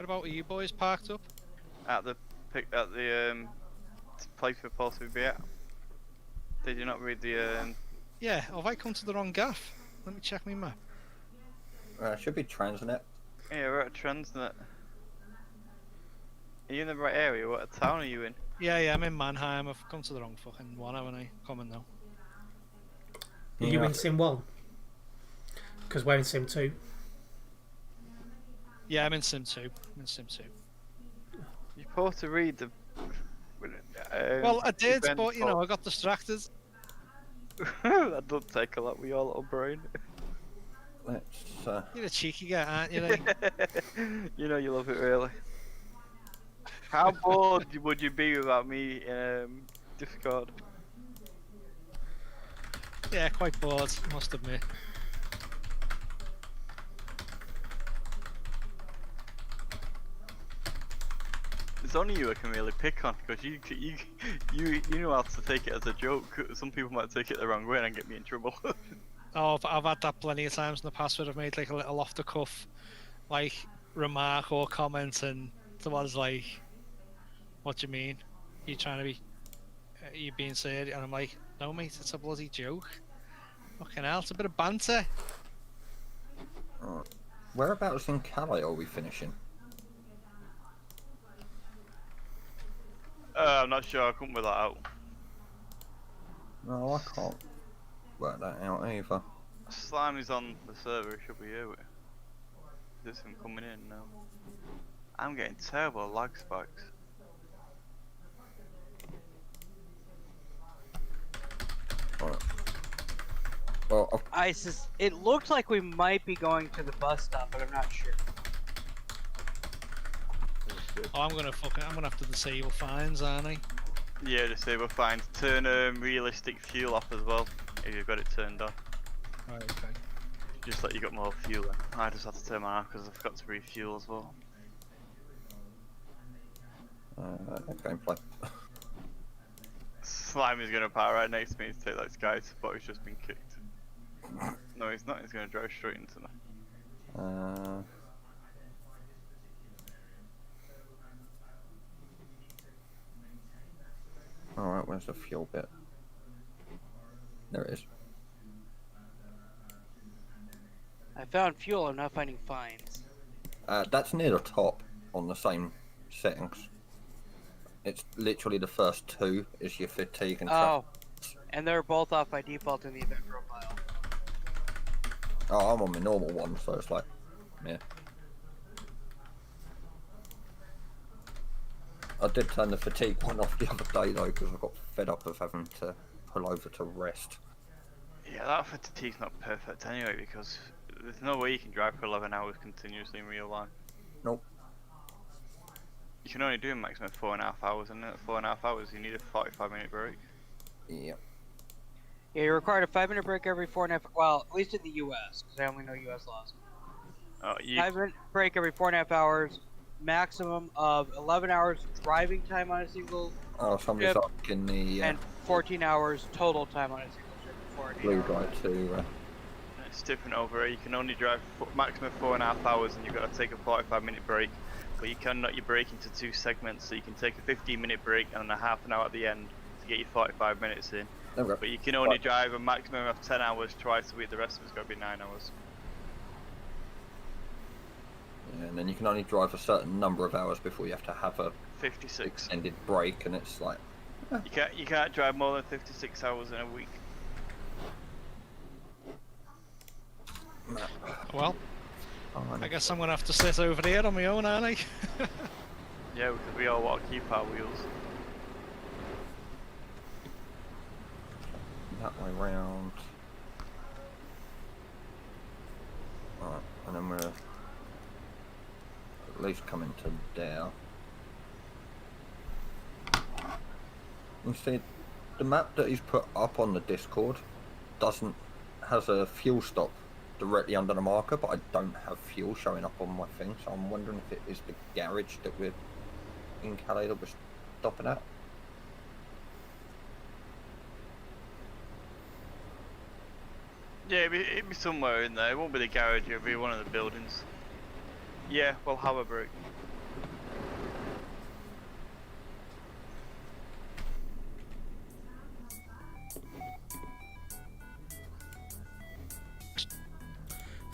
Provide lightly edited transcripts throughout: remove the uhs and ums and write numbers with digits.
What about you boys parked up? At the place we're supposed to be at. Did you not read the Yeah, have I come to the wrong gaff? Let me check my map. Should be Transnet. Yeah, we're at Transnet. Are you in the right area? What town are you in? Yeah, I'm in Mannheim. I've come to the wrong fucking one, haven't I? Coming now. Are you in Sim 1? Because we're in Sim 2. Yeah, I'm in Sim 2. I'm in Sim 2. You're supposed to read the. Well, I did, event but you know, I got distracted. That does take a lot with your little brain. Let's. You're a cheeky guy, aren't you? Like? You know you love it, really. How bored would you be without me Discord? Yeah, quite bored, I must admit. It's only you I can really pick on because you know how to take it as a joke. Some people might take it the wrong way and get me in trouble. Oh, I've had that plenty of times in the past where I've made like a little off the cuff, like remark or comment, and someone's like, "What do you mean? You trying to be? You being serious?" And I'm like, "No, mate, it's a bloody joke. Fucking hell, it's a bit of banter." Whereabouts in Calais are we finishing? I'm not sure. I couldn't work that out. No, I can't work that out either. Slime is on the server. He should be here. Is him coming in now? I'm getting terrible lag spikes. Right. Well, It looks like we might be going to the bus stop, but I'm not sure. Oh, I'm gonna have to disable fines, aren't I? Yeah, disable fines. Turn realistic fuel off as well if you've got it turned on. Right, okay. Just let you got more fuel in. I just had to turn mine off because I forgot to refuel as well. gameplay. Slime is gonna power right next to me to take that guy's spot. He's just been kicked. No, he's not. He's gonna drive straight into me. Alright, where's the fuel bit? There it is. I found fuel, I'm not finding fines. That's near the top on the same settings. It's literally the first two is your fatigue and Oh, and they're both off by default in the event profile. Oh, I'm on my normal one, so it's like, yeah. I did turn the fatigue one off the other day though, because I got fed up of having to pull over to rest. Yeah, that fatigue's not perfect anyway because there's no way you can drive for 11 hours continuously in real life. Nope. You can only do a maximum 4.5 hours, and at 4.5 hours you need a 45-minute break. Yep. Yeah, you're required a 5-minute break every 4.5. Well, at least in the U.S., because I only know U.S. laws. 5-minute break every 4.5 hours. Maximum of 11 hours driving time on a single Oh, somebody's trip, asking the and 14 hours total time on a single trip before an blue 8 hour. guy to. It's different over here. You can only drive maximum 4.5 hours, and you've got to take a 45-minute break. But you can knock your break into 2 segments, so you can take a 15-minute break and a half an hour at the end to get your 45 minutes in. Okay. But you can only drive a maximum of 10 hours twice a week. The rest of it's got to be 9 hours. Yeah, and then you can only drive a certain number of hours before you have to have a 56. extended break, and it's like You can't drive more than 56 hours in a week. Well, I guess I'm gonna have to sit over here on my own, aren't I? Yeah, because we all want to keep our wheels. that way round. Alright, and then we're at least coming to there. You see, the map that he's put up on the Discord has a fuel stop directly under the marker, but I don't have fuel showing up on my thing, so I'm wondering if it is the garage that we're in Calais that we're stopping at. Yeah, it'd be somewhere in there. It won't be the garage, it'll be one of the buildings. Yeah, we'll have a break.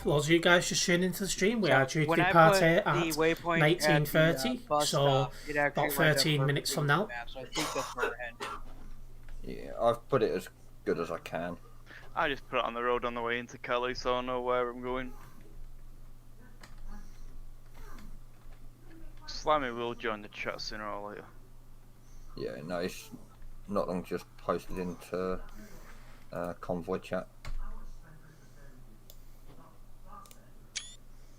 those of you guys just tuning into the stream, we So are due to when I depart put here the at waypoint at the, 19:30, bus so stop, it actually about lined up 13 minutes from perfectly now. with the map, so I think that's where we're headed. Yeah, I've put it as good as I can. I just put it on the road on the way into Cali, so I know where I'm going. Slimy will join the chat sooner or later. Yeah, no, it's not long just posted into Convoy chat.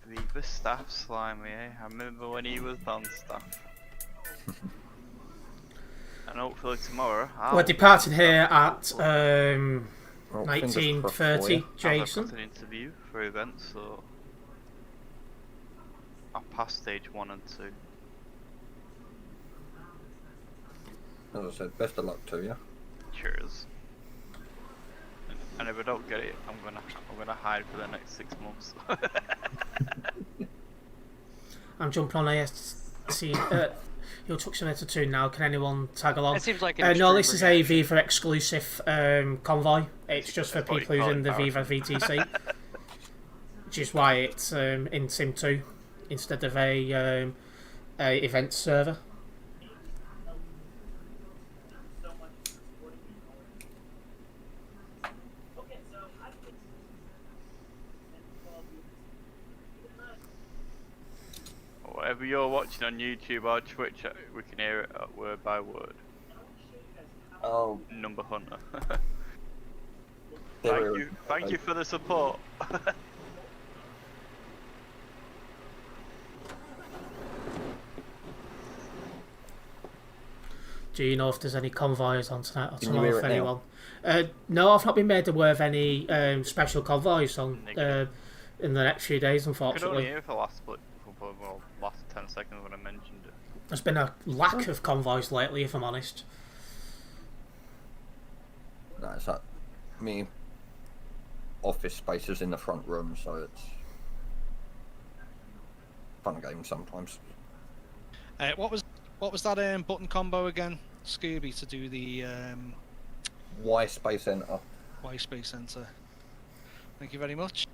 Viva staff Slimy, eh? I remember when he was on staff. And hopefully tomorrow We're departing here at Well, fingers crossed for 19:30, you. I've Jason. got an interview for events, so I'll pass stage 1 and 2. As I said, best of luck to you. Cheers. And if I don't get it, I'm gonna hide for the next 6 months. I'm jumping on ASC. Your Truck Simulator 2 now. Can anyone tag along? It seems like no, extreme this is a reaction. Viva exclusive Convoy. It's just for people who's in the Viva VTC. Which is why it's in Sim 2 instead of a event server. Whatever you're watching on YouTube or Twitch, we can hear it word by word. Oh, Number Hunter. there Thank you for the support. Do you know if there's any convoys on tonight or Can you hear tomorrow? If it now? anyone? No, I've not been made aware of any special convoys on in the next few days, I could only unfortunately. hear for the last split, well, last 10 seconds when I mentioned it. There's been a lack of convoys lately, if I'm honest. No, it's that me office spaces in the front room, so it's fun game sometimes. What was that button combo again, Scooby, to do the Y space enter. Y Space Center? Thank you very much.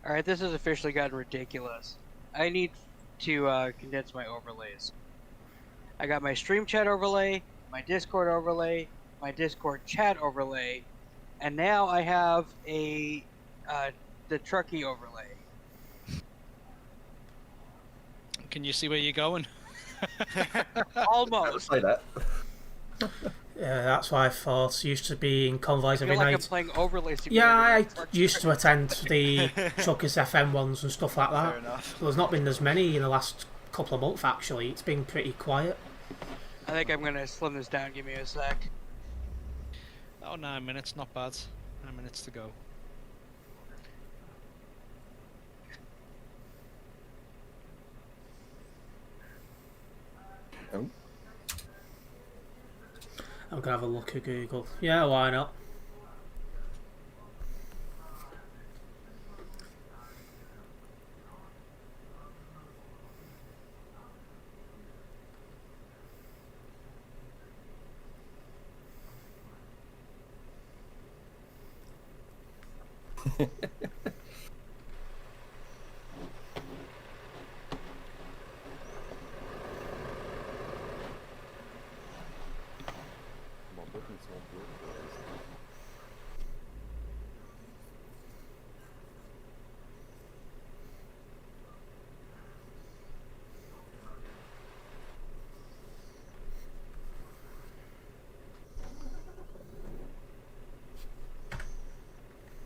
Alright, this has officially gotten ridiculous. I need to condense my overlays. I got my stream chat overlay, my Discord overlay, my Discord chat overlay, and now I have a the truckee overlay. Can you see where you're going? Almost. Say that. Yeah, that's why I thought. Used to be in convoys I every feel like I'm night. playing overlay Yeah, I simulator. used to attend the Truckers FM ones and stuff like that. Fair enough. There's not been as many in the last couple of months, actually. It's been pretty quiet. I think I'm gonna slim this down. Give me a sec. Oh, 9 minutes, not bad. 9 minutes to go. Oh, I'm gonna have a look at Google. Yeah, why not?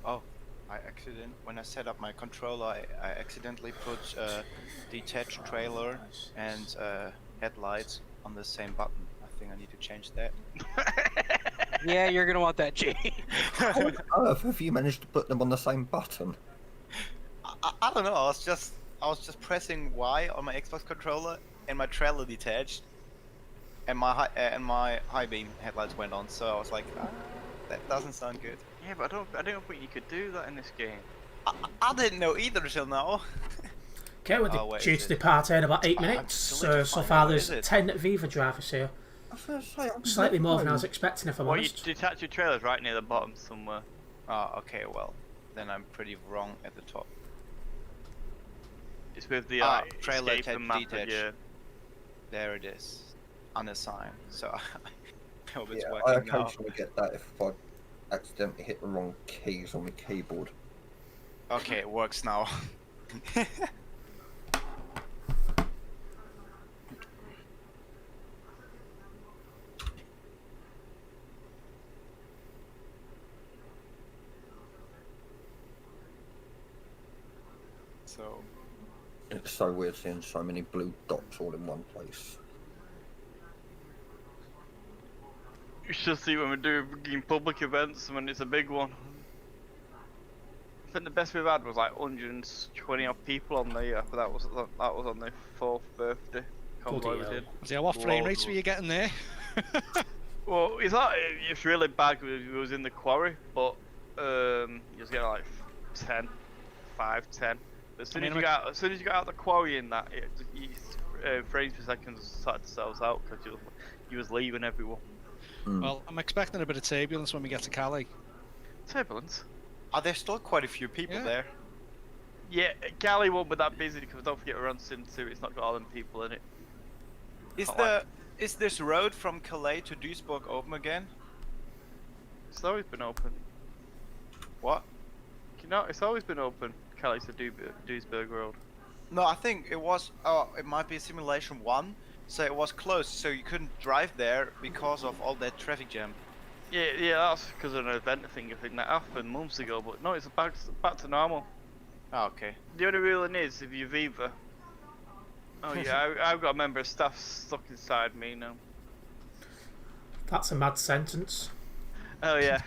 Oh, when I set up my controller, I accidentally put detached trailer and headlights on the same button. I think I need to change that. Yeah, you're gonna want that, G. how on earth have you managed to put them on the same button? I don't know. I was just pressing Y on my Xbox controller, and my trailer detached, and my high beam headlights went on. So I was like, that doesn't sound good. Yeah, but I don't think you could do that in this game. I didn't know either till now. Okay, we're Oh, wait, due is to it? depart in about 8 I'm minutes. still yet to So find far out, there's is it? 10 Viva drivers here. I was gonna say, I'm Slightly more than I was no. expecting, if I'm Well, you honest. detach your trailers right near the bottom somewhere. Oh, okay, well. then I'm pretty wrong at the top. It's with the trailer escape and map. detach. Yeah. There it is, unassigned. So I hope it's Yeah, I working now. occasionally get that if I accidentally hit the wrong keys on my keyboard. Okay, it works now. So It's so weird seeing so many blue dots all in one place. You should see when we're doing public events when it's a big one. I think the best we've had was like 120 odd people on there, but that was on their 4th birthday convoy we did. So what frame rates were you getting there? Well, it's really bad because it was in the quarry, but you was getting like 10, 5, 10. But as soon as you got out of the quarry in that, frames per second started to sell out because you was leaving everyone. Well, I'm expecting a bit of turbulence when we get to Cali. Turbulence? are there still quite a few people there? Yeah, Cali won't be that busy because don't forget we're on Sim 2. It's not got all them people in it. Is this road from Calais to Duisburg open again? It's always been open. What? It's always been open. Calais to Duisburg Road. No, I think it was. Oh, it might be Simulation 1. So it was closed, so you couldn't drive there because of all that traffic jam. Yeah, that's because of an event thing. I think that happened months ago, but no, it's back to normal. Oh, okay. The only ruling is if you're Viva. Oh yeah, I've got a member of staff stuck inside me now. That's a mad sentence. Oh yeah,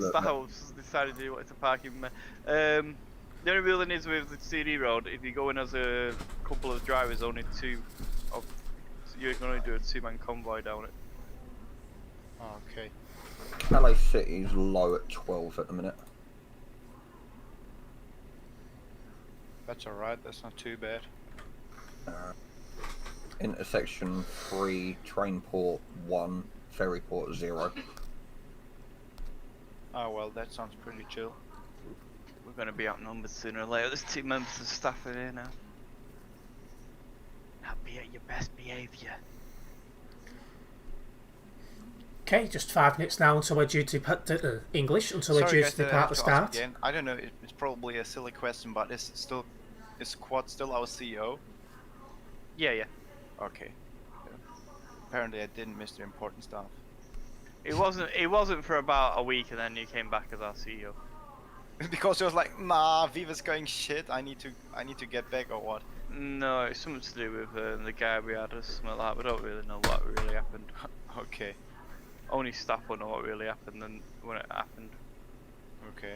staff decided they wanted to park in me. The only ruling is with the CD road, if you go in as a couple of drivers, only two of you can only do a 2-man convoy down it. Oh, okay. Calais City is low at 12 at the minute. That's alright, that's not too bad. Intersection 3, train port 1, ferry port 0. Oh well, that sounds pretty chill. We're going to be outnumbered sooner or later. There's 2 members of staff in here now. Now be at your best behaviour. Okay, just 5 minutes now until we're due to English, until we're due to depart the start. Again. I don't know, it's probably a silly question, but is Quad still our CEO? Yeah. Okay. Apparently I didn't miss the important stuff. It wasn't for about a week and then he came back as our CEO. Because it was like, nah, Viva's going shit, I need to get back or what? No, it's something to do with the guy we had or something like that. We don't really know what really happened. Okay. Only staff will know what really happened and when it happened. Okay.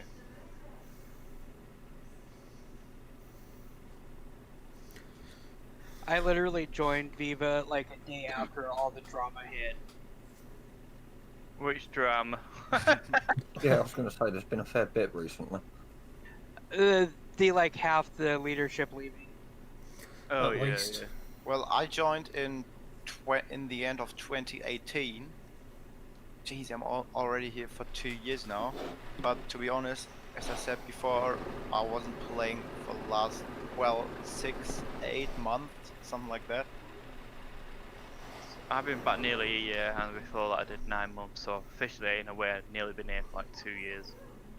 I literally joined Viva like a day after all the drama hit. Which drama? Yeah, I was going to say there's been a fair bit recently. The like half the leadership leaving. Oh At yeah, least. yeah. Well, I joined in the end of 2018. Jeez, I'm already here for 2 years now. But to be honest, as I said before, I wasn't playing for the last, 6, 8 months, something like that. I've been back nearly a year, and before that I did 9 months, so officially in a way I've nearly been here for like 2 years.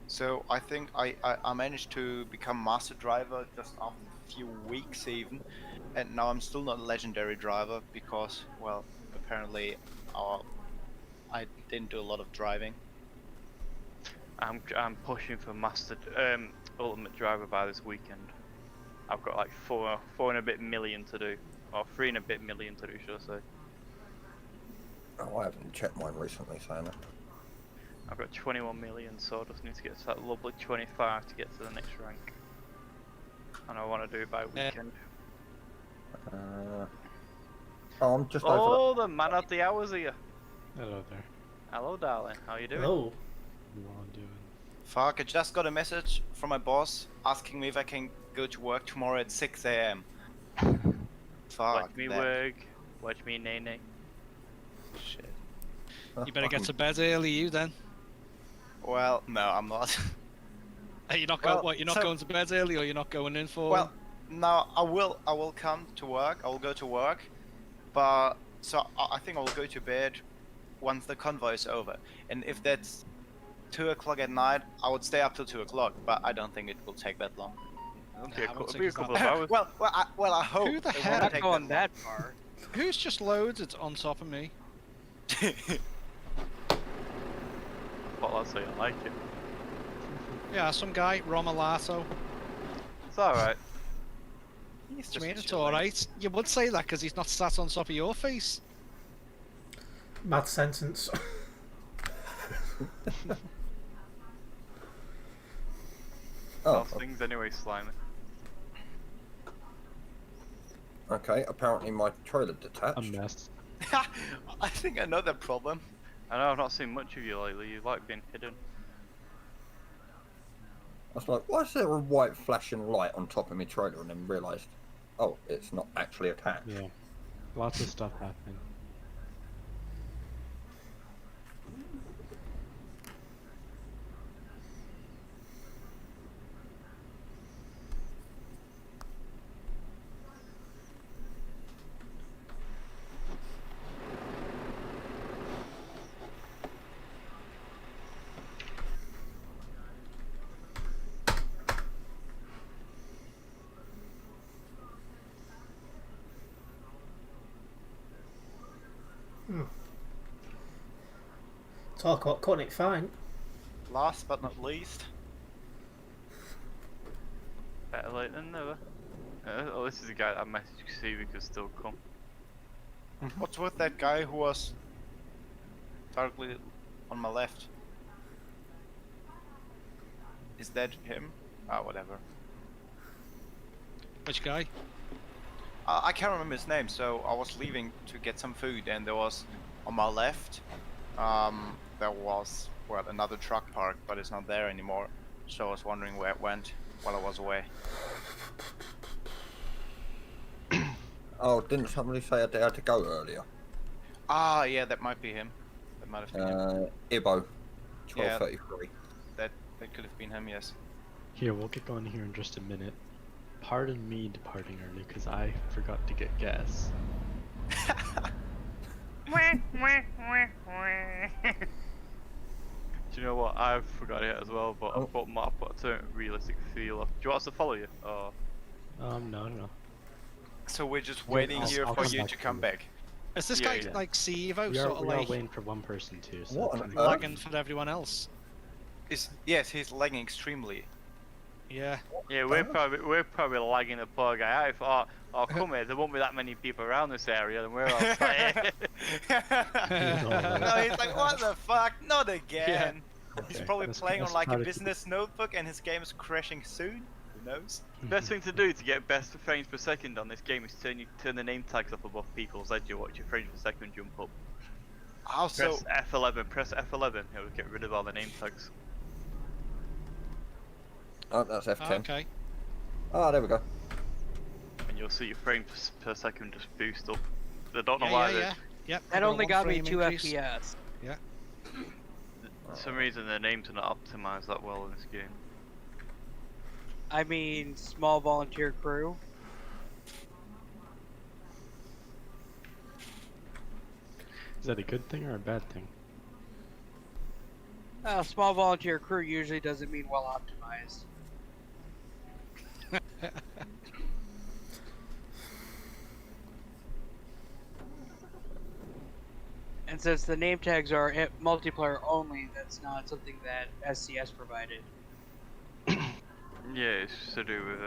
So I think I managed to become master driver just after a few weeks even, and now I'm still not a legendary driver because, well, apparently I didn't do a lot of driving. I'm pushing for master ultimate driver by this weekend. I've got like 4 and a bit million to do, or 3 and a bit million to do, should I say. Oh, I haven't checked mine recently, saying it. I've got 21 million, so I just need to get to that lovely 25 to get to the next rank. And I want to do it by weekend. I'm just over Oh, the man of the hours here. Hello there. Hello, darling. How you doing? Hello. What I'm doing. Fuck, I just got a message from my boss asking me if I can go to work tomorrow at 6 AM. Fuck Watch me that. work. Watch me nay. Shit. You better get to bed early, you then. Well, no, I'm not. Are you not Well, what? You're not so- going to bed early, or you're not going in for? Well, no, I will come to work. I will go to work, but so I think I will go to bed once the convoy is over. And if that's 2 o'clock at night, I would stay up till 2 o'clock. But I don't think it will take that long. Okay, Nah, I won't it'll take be a us that couple of long. hours. well, I hope Who the it hell- won't Not take going that that far. Who's just loaded on top of me? long. Well, that's how you like it. Yeah, some guy, Romalato. It's alright. He's Do just you mean a it's chill alright? You would say that because he's not sat on top of your face. Mad sentence. Oh, How's things anyway, Slimy? okay. Apparently my trailer detached. A mess. I think I know the problem. I know I've not seen much of you lately. You like being hidden. I was like, why is there a white flashing light on top of my trailer? And then realised, oh, it's not actually attached. Yeah. Lots of stuff happening. Talk about cutting it fine. Last but not least, Better late than never. Oh, this is a guy that I messaged to see if he could still come. what's with that guy who was directly on my left? Is that him? Ah, whatever. Which guy? I can't remember his name, so I was leaving to get some food, and there was on my left, there was another truck parked, but it's not there anymore. So I was wondering where it went while I was away. Oh, didn't somebody say I had to go earlier? Ah, yeah, that might be him. That might have been him. Ibo, Yeah. 12:33. That could have been him. Yes. Here, we'll get going here in just a minute. Pardon me departing early because I forgot to get gas. Do you know what? I've forgot it as well, but I put a certain realistic feel. Do you want us to follow you? Or No. So we're just Yeah, waiting I'll here come for you back to to come you. back. Is this Yeah, guy yeah. like Sevo, We are, sort of we are like waiting for one person too. So What that's on kinda- lagging for everyone else? Yes, he's lagging extremely. Yeah. yeah, we're probably lagging the poor guy out. If come here, there won't be that many people around this area, then we're all right. No, he's like, what the fuck? Not again. He's Okay, probably let's- playing on let's like try a to keep- business notebook, and his game is crashing soon. Who knows? Best thing to do to get best frames per second on this game is turn the name tags up above people's heads. You watch your frames per second jump up. Also, Press F11. Press F11. It will get rid of all the name tags. Oh, that's F10. Okay. Ah, there we go. And you'll see your frames per second just boost up. I don't know Yeah, why. yeah, yeah. Yep. I That got a only 1 got me frame 2 increase. FPS. For some reason the names are not optimized that well in this game. I mean, small volunteer crew. Is that a good thing or a bad thing? Small volunteer crew usually doesn't mean well optimized. And since the name tags are multiplayer only, that's not something that SCS provided. Yeah, it's to do with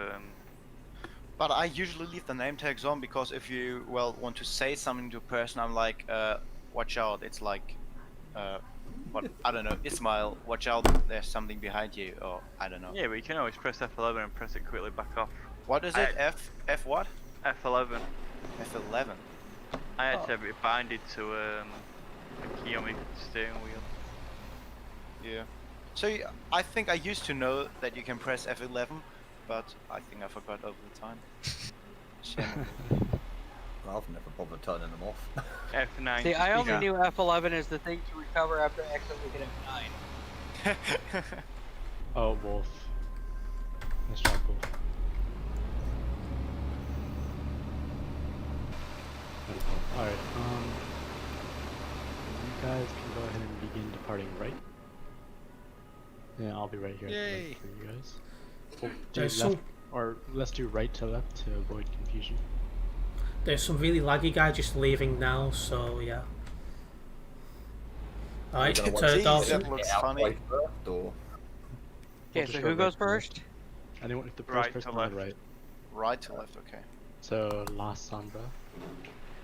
but I usually leave the name tags on because if you want to say something to a person, I'm like, watch out. It's like, what I don't know, Ismail, watch out. There's something behind you, or I don't know. yeah, but you can always press F11 and press it quickly back off. What is it? F what? F11. F11. I actually have it binded to a key on my steering wheel. Yeah. So I think I used to know that you can press F11, but I think I forgot over the time. Shame on me. I've never bothered turning them off. F9. See, I only yeah. knew F11 is the thing to recover after accidentally hit F9. Oh, Wolf. Nice job, Wolf. Alright, you guys can go ahead and begin departing right. Yeah, I'll be right here at the Yay. right for you guys. We'll do There's left, some, or let's do right to left to avoid confusion. there's some really laggy guy just leaving now, so yeah. Alright, You're gonna turn want it off. that looks funny. First, or... Okay, so who goes first? Anyone, if the first Right to person on the left. right. Right to left, okay. So, La Sombra.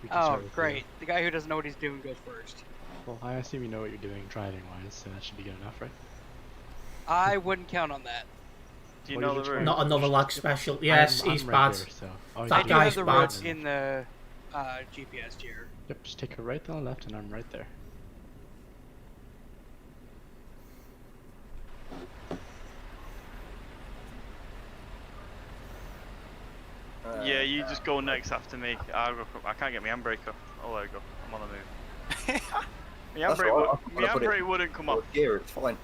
We can Oh, start with you. great. The guy who doesn't know what he's doing goes first. Well, I assume you know what you're doing driving wise, so that should be good enough, right? I wouldn't count on that. Do you Well, know you the just route? Not another lag special. Yes, I'm he's right bad. Here, so. Oh, That I you do have guy's the bad. routes in the GPS here. Yep, just take a right, then a left, and I'm right there. Yeah, you just go next after me. I can't get my handbrake off. Oh, there we go. I'm on the move. My That's all right, handbrake, I'll put it wouldn't come off. Here, it's fine.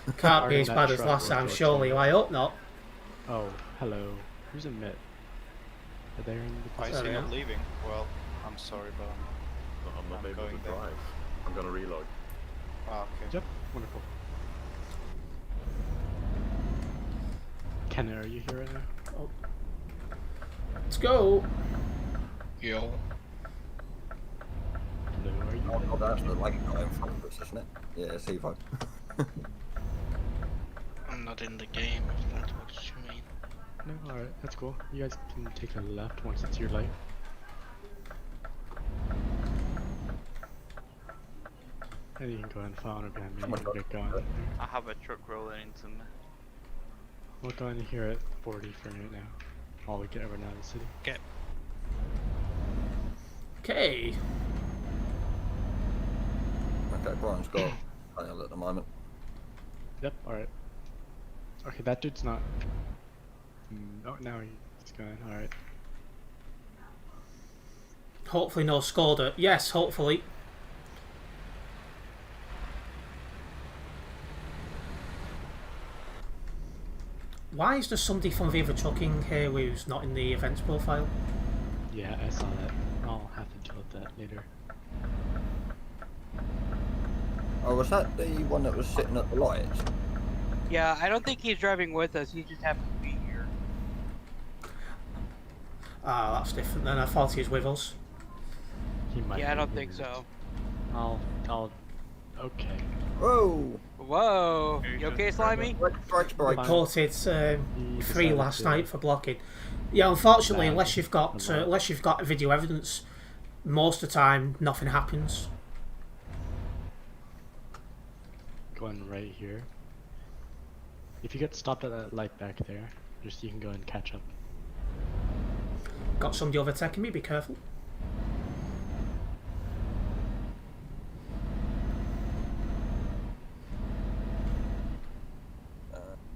Can't be Parking as that bad as truck last was time, your surely. turn. I hope not. Oh, hello. Who's a Mitt? Are they in the I Oh, see yeah. him leaving. Well, I'm sorry, but I'm not I'm able going to there. drive. I'm gonna reload. okay. Yep, wonderful. Kenna, are you here right now? Let's go. Yo, Hello, are you Oh, Mitt? that's the lag guy in front of us, isn't it? Yeah, it's Evo. I'm not in the game, if that's what you mean. No, alright, that's cool. You guys can take a left once it's your light. And you can go ahead and follow behind me and get going. I have a truck rolling into me. We'll go in here at 40 for right now. While we get everyone out of the city. Okay. Okay. Okay, Brian's got fail at the moment. Yep, alright. Okay, that dude's not... Oh, now he's going, alright. Hopefully no Skoda. Yes, hopefully. Why is there somebody from Viva Trucking here who's not in the events profile? Yeah, I saw that. I'll have to deal with that later. Oh, was that the one that was sitting at the lights? Yeah, I don't think he's driving with us. He just happens to be here. Ah, that's different then. I thought he was with us. He might Yeah, I be don't think with so. I'll... Okay. Whoa! Whoa! You You just okay, Slimy? Strike, I break. reported He 3 decided last to- night for blocking. Yeah, unfortunately, Bad. unless you've got video evidence, most of the time nothing happens. Going right here. If you get stopped at that light back there, just you can go and catch up. Got somebody overtaking me. Be careful.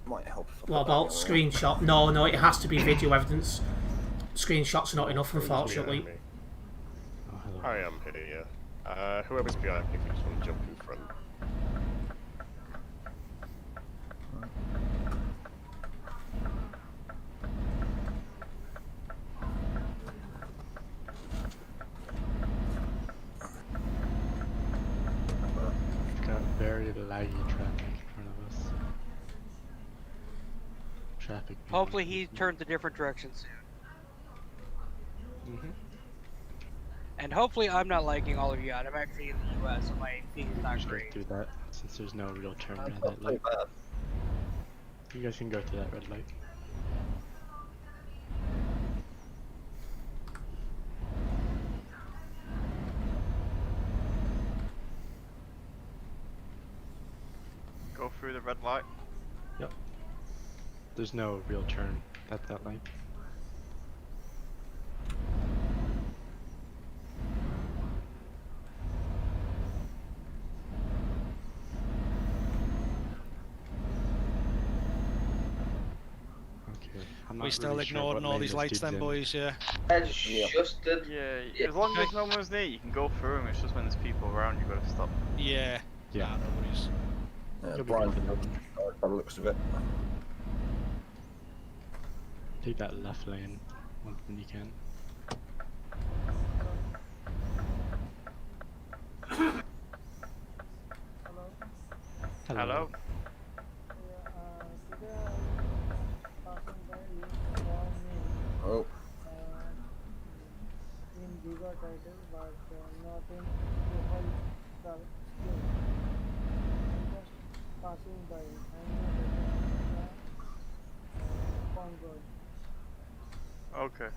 Might help. if I What put that about the other screenshot? No, it has to be video evidence. Screenshots are not enough, unfortunately. Oh, hello. I am here. Whoever's behind me, if you just want to jump in front. We've got very laggy traffic in front of us. Traffic. being Hopefully like he this. turns a different direction soon. Mhm. And hopefully I'm not liking all of you out. I'm actually in the US, so my feed is not Just go great. through that since there's no real turn one. at Not that too light. bad. You guys can go through that red light. Go through the red light. Yep. There's no real turn at that light. Okay. I'm not We still really sure ignoring what all lane these this lights dude's then, in. boys, yeah. Adjusted. Yeah, as long as no one's near, you can go through them. It's just when there's people around, you gotta stop. Yeah. Yeah. Nah, no worries. Yeah, You'll be Brian's good for that by the looks of it. Take that left lane when you can. Hello. Oh. In Viva title, but not in local travel skill. I'm just passing by. I'm not the Convoy. Okay.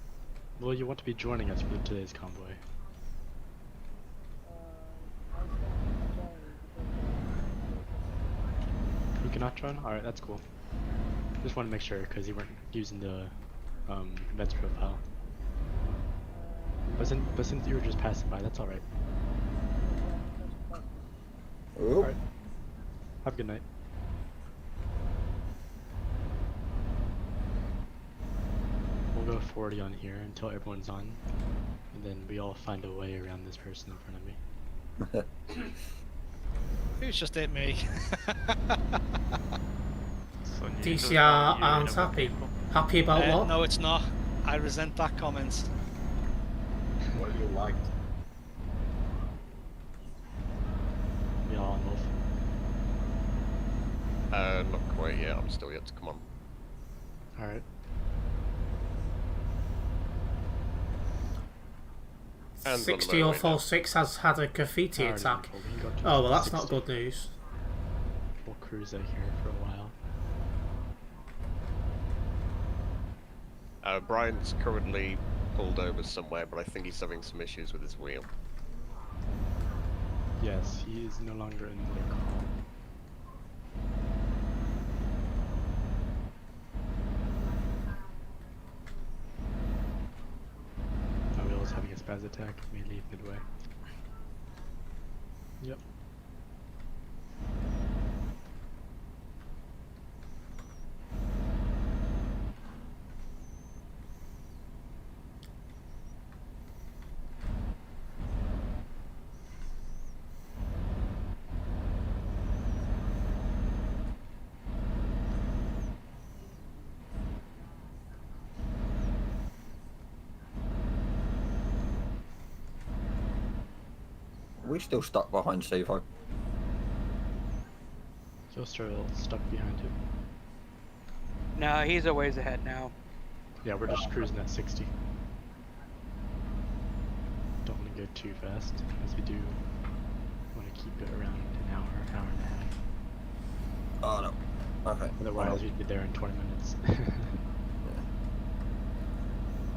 Well, you want to be joining us for today's convoy. I can join because You cannot join? Alright, that's cool. Just want to make sure, because you weren't using the events profile. But since you were just passing by, that's alright. Oh. Alright. Have a good night. We'll go 40 on here until everyone's on. And then we all find a way around this person in front of me. Who's just hit me? DCR aren't happy. Happy about what? No, it's not. I resent that comment. What do you like? We all on wolf. Not quite yet. I'm still yet to come on. Alright. And 60-046 has had a graffiti Already attack. told you, you got to Oh well, that's 60. not good news. We'll cruise out here for a while. Brian's currently pulled over somewhere, but I think he's having some issues with his wheel. Yes, he is no longer in the car. My wheel is having a spaz attack. May leave midway. Yep. We still stuck behind Sevo. You're still stuck behind him. No, he's a ways ahead now. Yeah, we're just cruising at 60. Don't want to go too fast, as we do want to keep it around an hour and a half. Oh no. Okay. Otherwise, we'd be there in 20 minutes.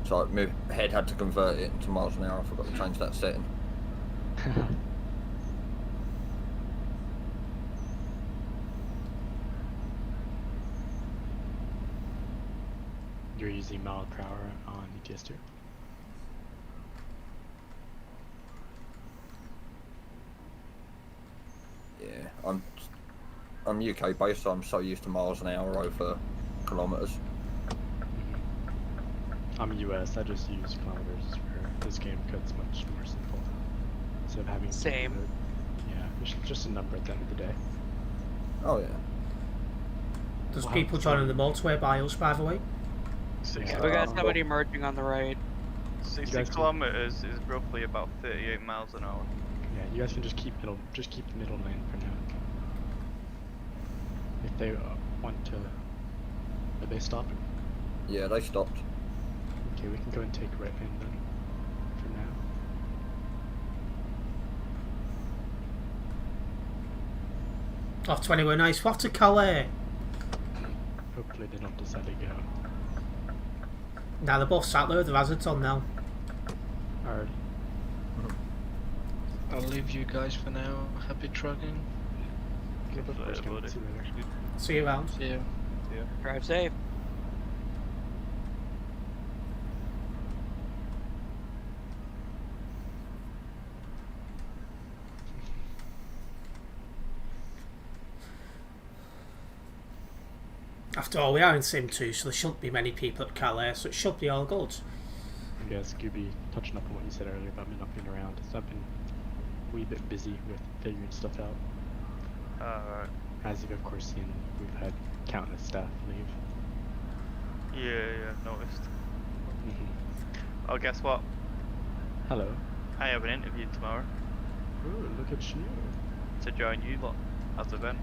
So my head had to convert it into miles an hour. I forgot to change that setting. You're using mile per hour on ETS2? Yeah, I'm UK based, so I'm so used to miles an hour over kilometers. I'm US, I just use kilometers for this game because it's much more simple. Instead of having to Same. convert- yeah, it's just a number at the end of the day. Oh yeah. There's Wow. people joining the motorway by us, by the way. Yeah. We got somebody merging on the right. 60 guys can- kilometers is roughly about 38 miles an hour. Yeah, you guys can just keep the middle lane for now. If they want to, are they stopping? Yeah, they stopped. Okay, we can go and take right lane then, for now. Off 20 were nice. What a Calais! Hopefully they don't decide to go. Now they're both sat there with the hazards on now. Alright. I'll leave you guys for now. Happy trucking. Good luck, Later, buddy. see you later. See you around. See ya. Drive safe. After all, we are in Sim 2, so there shouldn't be many people at Calais, so it should be all good. Yeah, Scooby, touching up on what you said earlier about me not being around. So I've been a wee bit busy with figuring stuff out. Alright. As you've of course seen, we've had countless staff leave. Yeah, noticed. Mhm. Oh, guess what? Hello. I have an interview tomorrow Ooh, look at you. to join you lot as a vent.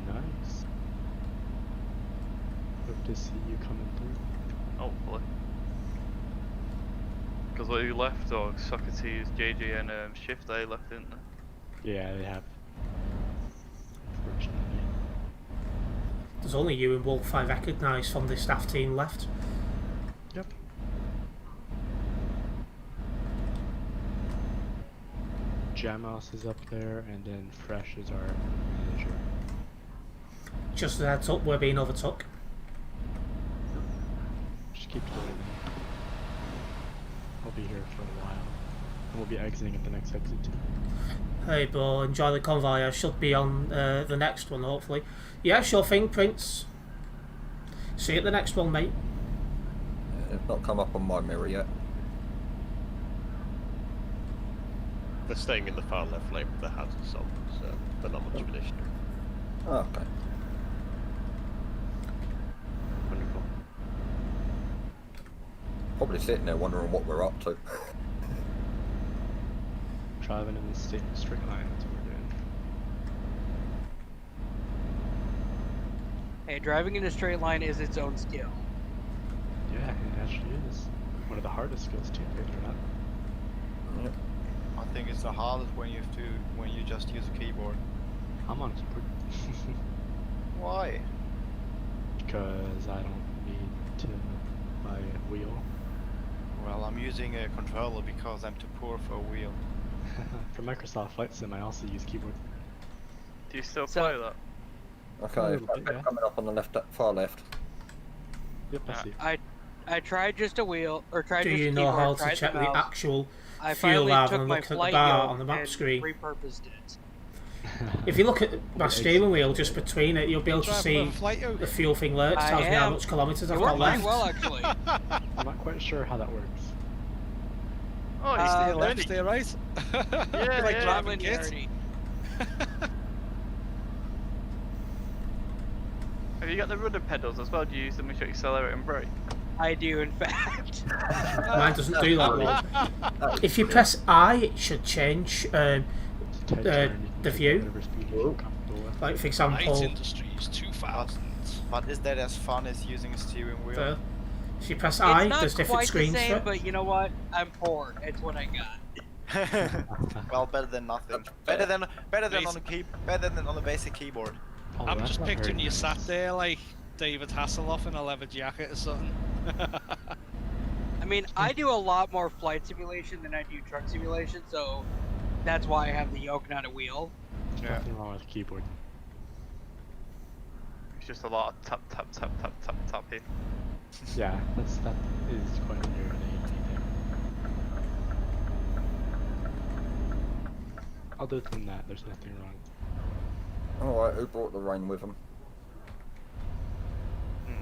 Nice. Hope to see you coming through. Hopefully. Because who left? Or Socrates, JJ, and Shift, they left, didn't they? Yeah, they have. Unfortunately. There's only you and Wolf I recognise from the staff team left. Yep. Jamos is up there, and then Fresh is our manager. Just a heads up, we're being overtook. Just keep going. I'll be here for a while. And we'll be exiting at the next exit too. Hey bro, enjoy the convoy. I should be on the next one hopefully. Yeah, sure thing, Prince. See you at the next one, mate. It's not come up on my mirror yet. They're staying in the far left lane with the hazards on, so they're not much of an issue. Oh, okay. Wonderful. Probably sitting there wondering what we're up to. Driving in the straight line, that's what we're doing. Hey, driving in a straight line is its own skill. Yeah, it actually is. One of the hardest skills too, believe it or not. Yep. I think it's the hardest when you just use a keyboard. I'm on keyboard. Why? Because I don't need to buy a wheel. Well, I'm using a controller because I'm too poor for a wheel. For Microsoft Flight Sim, I also use keyboard. Do you still So- play that? Okay, little bit, yeah. coming up on the left, far left. Yep, I see. I tried just a wheel, or tried Do just a you know keyboard, how to tried check the mouse. actual I fuel finally rather took than my looking at the flight bar yoke on the map and screen? repurposed it. If you look at my steering wheel just between it, you'll be able to Driving see with a flight yoke. the fuel thing there. It I tells me how am. much kilometres It I've worked got pretty left. well, actually. I'm not quite sure how that works. Oh, you Uh, stay Stay left, left. stay right. Yeah, You're like yeah. driving kids. Linearity. Have you got the rudder pedals as well? Do you use them with your accelerator and brake? I do, in fact. Mine doesn't do that one. If you press I, it should change. To type turn, you can the take view. whatever speed you feel comfortable with. Like for Light example, Industries 2000. But is that as fun as using a steering wheel? there. If you press I, It's not there's different quite screens the for same, it. but you know what? I'm poor. It's what I got. Well, better than nothing. Better than on a basic keyboard. Oh, I'm that's just not very picturing you nice. sat there like David Hasselhoff in a leather jacket or something. I mean, I do a lot more flight simulation than I do truck simulation, so that's why I have the yoke, not a wheel. There's Yeah. nothing wrong with the keyboard. It's just a lot of tap, tap, tap, tap, tap, tap here. Yeah, that is quite irritating. Other than that, there's nothing wrong. Alright, who brought the rain with them?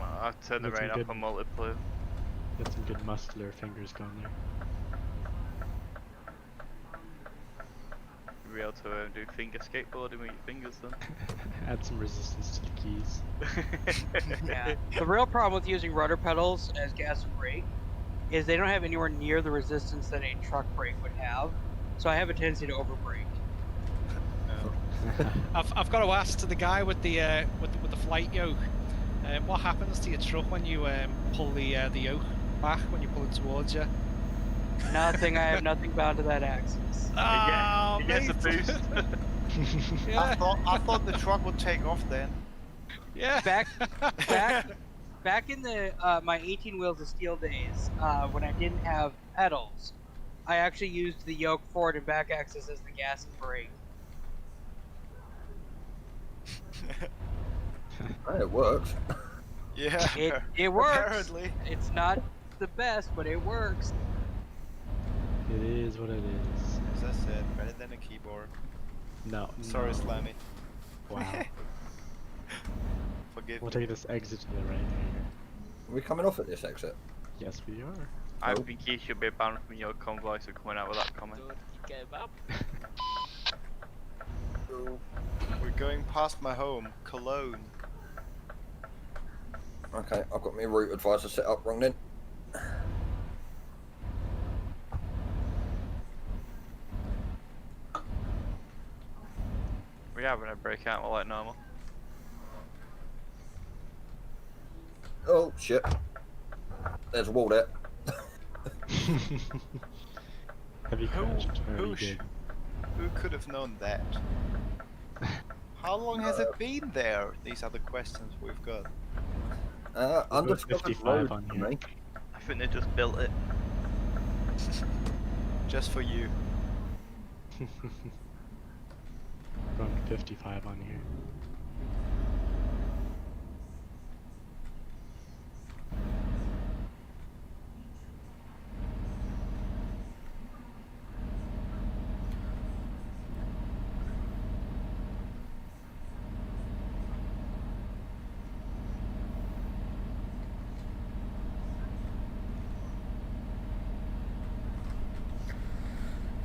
I turned the That's rain some off good- on multiplayer. Got some good muscular fingers going there. You'll be able to do finger skateboarding with your fingers then. Add some resistance to the keys. Yeah. The real problem with using rudder pedals as gas and brake is they don't have anywhere near the resistance that a truck brake would have, so I have a tendency to overbrake. I've got to ask to the guy with the flight yoke. What happens to your truck when you pull the yoke back when you pull it towards you? Nothing. I have nothing bound to that axis. Oh, It gets a mate. boost. Yeah. I thought the truck would take off then. Yeah. Back in the my 18 wheels of steel days, when I didn't have pedals, I actually used the yoke forward and back axis as the gas and brake. Hey, it works. Yeah. It works. Apparently. It's not the best, but it works. It is what it is. As I said, better than a keyboard. No. Sorry, no. Slammy. Wow. Forgive We'll me. take this exit to the right here. Are we coming off at this exit? Yes, we are. I think you should be banned from your convoy for coming out with that comment. We're going past my home, Cologne. Okay, I've got my route advisor set up wrong then. We're having a breakout like normal. Oh shit. There's a wall there. Have you crashed? Or are you good? Who could have known that? How long has it been there? These are the questions we've got. Undiscovered 55 road on for here. me. I think they just built it. Just for you. Going 55 on here.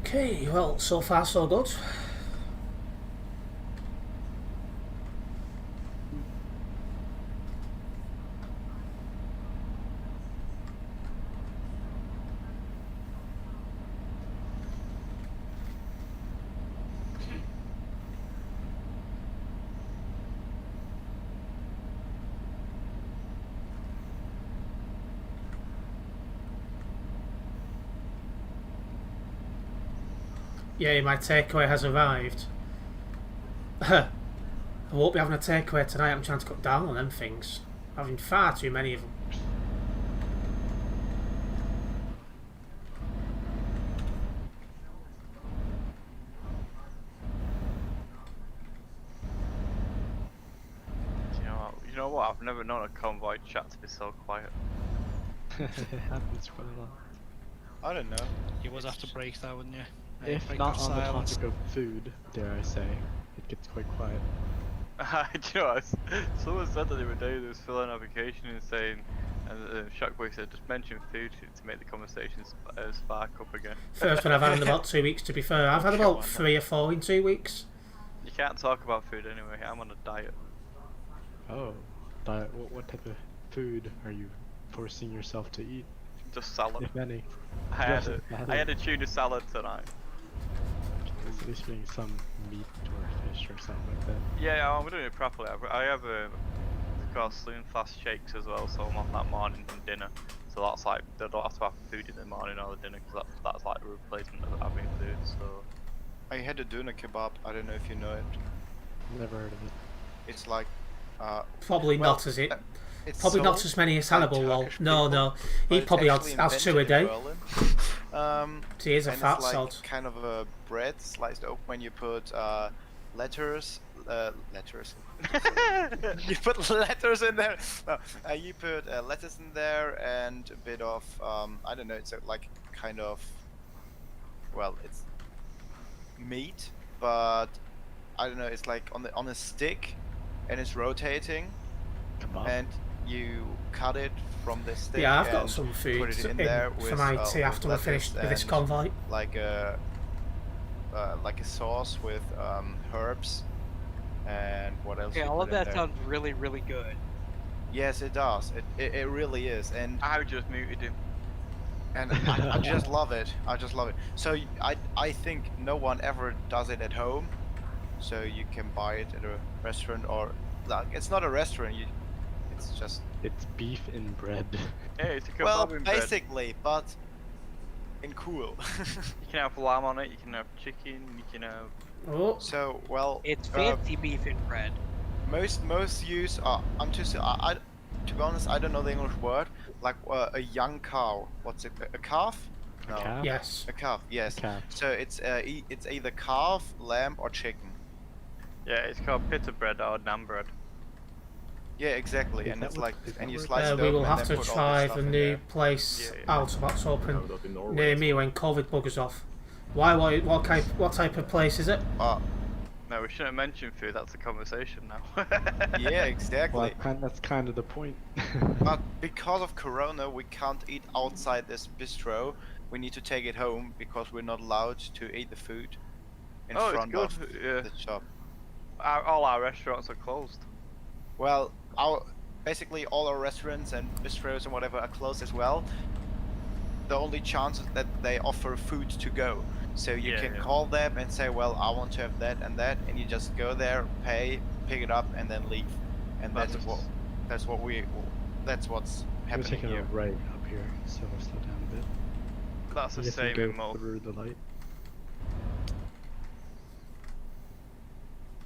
Okay, well, so far so good. Yeah, my takeaway has arrived. I won't be having a takeaway tonight. I'm trying to cut down on them things. Having far too many of them. You know what? I've never known a convoy chat to be so quiet. It happens quite a lot. I don't know. You would have to break that, wouldn't you? If Break not that on the silence. topic of food, dare I say, it gets quite quiet. Do you know what? Someone said that the other day they was filling out a vacation and saying, and Shockboy said, just mention food to make the conversation spark up again. First one I've had in about 2 weeks, to be fair. I've had about 3 or 4 in 2 weeks. You can't talk about food anyway. I'm on a diet. Oh, diet. What type of food are you forcing yourself to eat, Just salad. if any? I had a tuna salad tonight. At least being some meat or fish or something like that. Yeah, I'm doing it properly. I have slim fast shakes as well, so I'm on that morning and dinner. So that's like, they don't have to have food in the morning or the dinner, because that's like the replacement of having food. So I had a doner kebab. I don't know if you know it. Never heard of it. It's like. Probably well, not as it. It's Probably not sold as many as by Hannibal, lol. Turkish No, people, no. but He it's probably actually has 2 a invented in day. Berlin. So he is a and fat it's like sod. kind of a bread sliced open when you put letters. You put letters in there. No, you put lettuce in there and a bit of I don't know. It's like kind of, well, it's meat, but I don't know. It's like on a stick, and it's rotating, Kebab. and you cut it from the stick. Yeah, I've got and some food put it in in there for with, my tea with after we're lettuce finished with this and convoy. like a sauce with herbs and what else? Okay, you all put of in that there. sounds really, really good. Yes, it does. It really is, and I just muted him. I just love it. I just love it. So I think no one ever does it at home. So you can buy it at a restaurant, or like, it's not a restaurant. It's just It's beef in bread. Hey, it's a kebab well, in bread. basically, but in cool. You can have lamb on it. You can have chicken. You can have. Oh, So well, It's fancy beef in bread. most use to be honest, I don't know the English word. Like a young cow. What's it? A calf? No. Calf? yes. A calf. Yes. Calf. So it's either calf, lamb, or chicken. Yeah, it's called pita bread or naan bread. Yeah, exactly. Is And that it's what- like, is that and you what- slice it We open will and have then to put all try this stuff the in new there. place Yeah, yeah. out about to open No, in Norway, near it's me when COVID buggers off. Why? What type of place is it? No, we shouldn't mention food. That's a conversation now. Yeah, exactly. Well, that's kind of the point. But because of Corona, we can't eat outside this bistro. We need to take it home because we're not allowed to eat the food in Oh, it's front good, of yeah. the shop. All our restaurants are closed. Well, basically all our restaurants and bistros and whatever are closed as well. The only chance is that they offer food to go. So you can call them and say, well, I want to have that, and you just go there, pay, pick it up, and then leave. And that's what's We're happening taking here. a right up here, so we'll slow down a bit. That's the I guess we same go in most. through the light.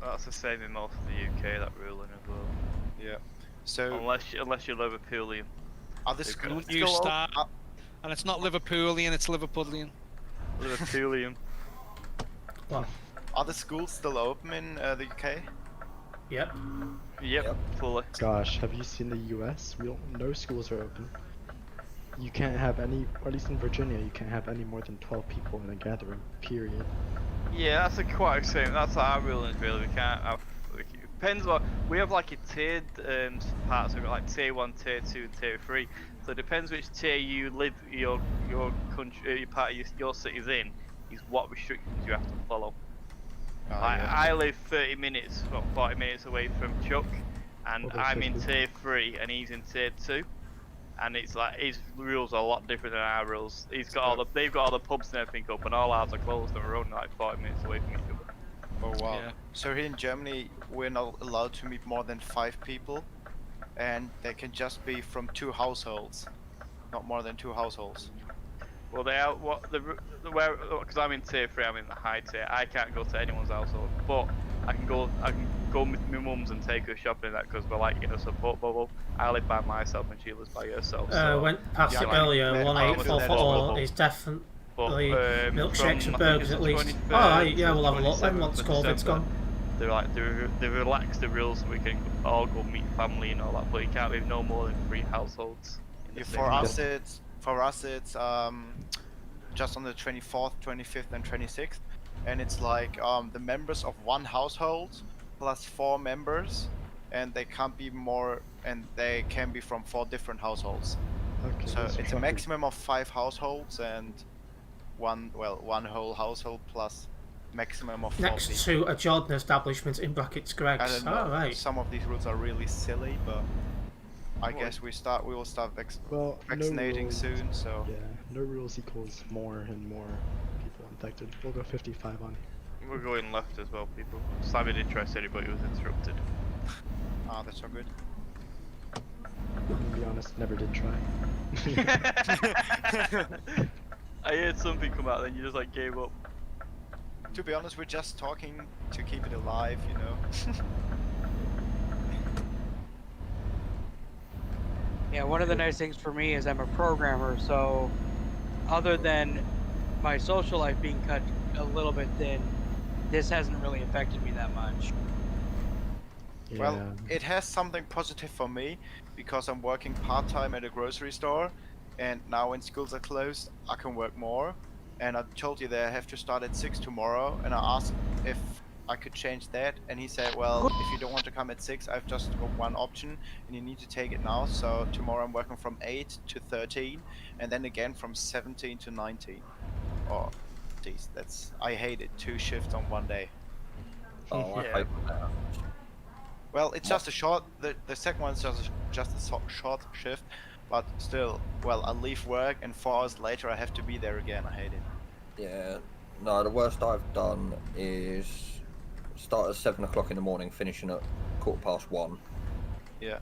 That's the same in most of the UK. That ruling as well. Yeah. So Unless you're Liverpoolian. are the schools You still start, and it's not Liverpoolian, it's Liverpudlian. Liverpoolian. What? Are the schools still open in the UK? Yep. Yep, fully. Gosh, have you seen the US? No schools are open. You can't have any, or at least in Virginia, you can't have any more than 12 people in a gathering, period. Yeah, that's a quite same. That's our rulings really. We can't have. It depends what we have, like a tiered parts. We've got like tier 1, tier 2, and tier 3. So it depends which tier you live your country, your part of your city's in, is what restrictions you have to follow. I live 30 minutes, well, 40 minutes away from Chuck, and I'm in tier 3 and he's in tier 2. And it's like his rules are a lot different than our rules. They've got all the pubs and everything up, and all ours are closed, and we're only like 40 minutes away from each other. Oh wow. Yeah. So here in Germany, we're not allowed to meet more than 5 people, and they can just be from 2 households, not more than 2 households. Well, they are because I'm in tier 3, I'm in the high tier. I can't go to anyone's household, but I can go with my mum's and take her shopping and that, because we're like in a support bubble. I live by myself and she lives by herself. So Went past it earlier. 1844 is definitely milkshakes and burgers at least. Alright, yeah, we'll have a look then once COVID's gone. They relaxed the rules so we can all go meet family and all that, but you can't have no more than 3 households. For us it's just on the 24th, 25th, and 26th, and it's like the members of one household plus 4 members, and they can't be more, and they can be from 4 different households. Okay, So it's a maximum of 5 households and one whole household plus maximum of 4 Next people. to a Jordan establishment in brackets Greg's. I don't know. Alright. Some of these rules are really silly, but I guess we will start vaccinating no rules, soon, so yeah, no rules equals more and more people infected. We'll go 55 on. We're going left as well, people. Simon didn't try to say anybody was interrupted. ah, that's so good. To be honest, never did try. I heard something come out, then you just like gave up. To be honest, we're just talking to keep it alive, you know. Yeah, one of the nice things for me is I'm a programmer, so other than my social life being cut a little bit thin, this hasn't really affected me that much. Yeah. Well, it has something positive for me, because I'm working part-time at a grocery store, and now when schools are closed, I can work more. And I told you that I have to start at 6 tomorrow, and I asked if I could change that, and he said, well, if you don't want to come at 6, I've just got one option, and you need to take it now. So tomorrow I'm working from 8 to 13, and then again from 17 to 19. Oh, geez, I hate it. 2 shifts on one day. Oh, I Yeah. hate that. Well, it's just a short. The second one's just a short shift, but still, well, I leave work and 4 hours later I have to be there again. I hate it. Yeah. No, the worst I've done is start at 7 o'clock in the morning, finishing at 1:15. Yeah.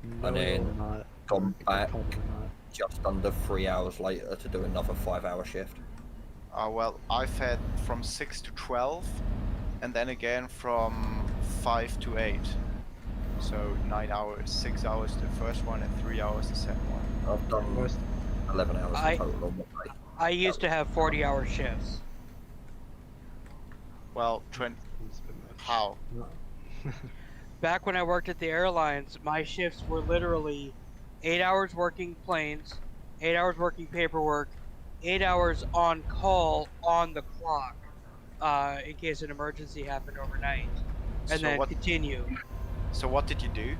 No, and then we're not. gone back Probably not. just under 3 hours later to do another 5-hour shift. Well, I've had from 6 to 12, and then again from 5 to 8. So 9 hours, 6 hours the first one, and 3 hours the second one. I've done Most 11 hours in total on one day. I used to have 40-hour shifts. Well, it's been much. how? Back when I worked at the airlines, my shifts were literally 8 hours working planes, 8 hours working paperwork, 8 hours on call on the clock, in case an emergency happened overnight, and So then what- continue. So what did you do?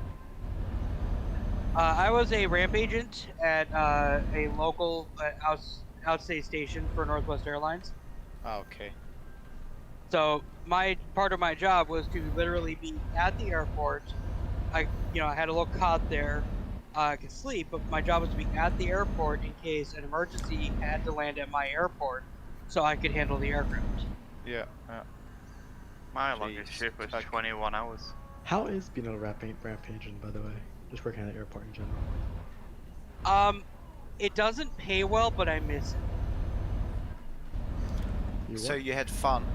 I was a ramp agent at a local outstate station for Northwest Airlines. Okay. So part of my job was to literally be at the airport I had a little cot there. I could sleep, but my job was to be at the airport in case an emergency had to land at my airport, so I could handle the aircraft. Yeah. My longest shift was 21 hours. How is being a rampaging, by the way? Just working at the airport in general. It doesn't pay well, but I miss it. So you had fun.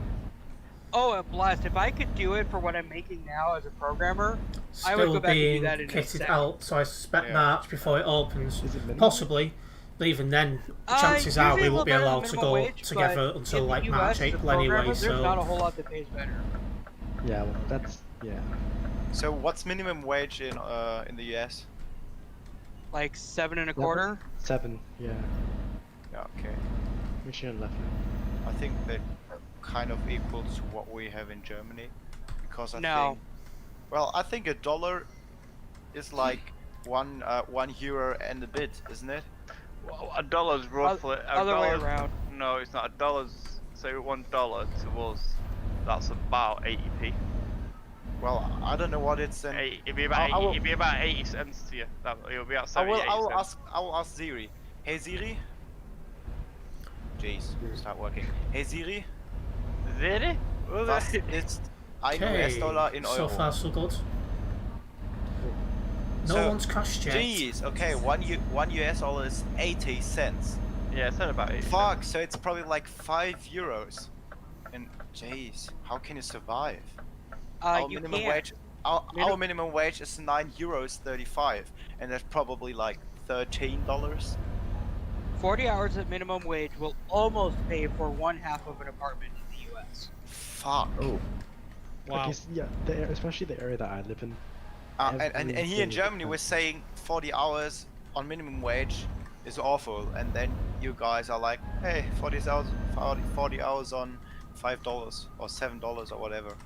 Oh, a blast! If I could do it for what I'm making now as a programmer, I would Still go back and being do that in a kitted second. out, so I suspect March before it opens. Is it minimum? Possibly, but even then, chances are we usually a won't be little better than allowed to minimum go wage, together but until in the like US, March, as a April programmer, anyway. there's not a So whole lot that pays better. Yeah, well, that's yeah. So what's minimum wage in the US? Like 7 1/4. 7, yeah. Yeah, okay. Michigan left. I think that kind of equals to what we have in Germany, because I No. think, well, I think $1 is like one euro and a bit, isn't it? Well, $1's roughly. Other way $1 around. No, it's not. $1's. Say $1 to us. That's about 80p. Well, I don't know what it's then. It'd be about it'd be about 80 cents to you. It'll be about 70, 80 cents. I will ask Siri. Hey Siri. Jeez, start working. Hey Siri. Really? Was ist ein US-Dollar in Euro? so far so good. No So, one's crashed yet. Jeez, okay, one US dollar is 80 cents. Yeah, it's at about 80 Fuck, so it's probably like 5 euros. And jeez, how can you survive? Our You minimum can't. wage, our minimum wage is €9.35, and that's probably like $13. 40 hours at minimum wage will almost pay for 1/2 of an apartment in the US. Fuck. Oh, Wow. Like, yeah, especially the area that I live in. And here in Everything Germany, is we're saying 40 hours on minimum wage is awful, and then you guys are like, hey, 40 hours on $5 or $7 or whatever.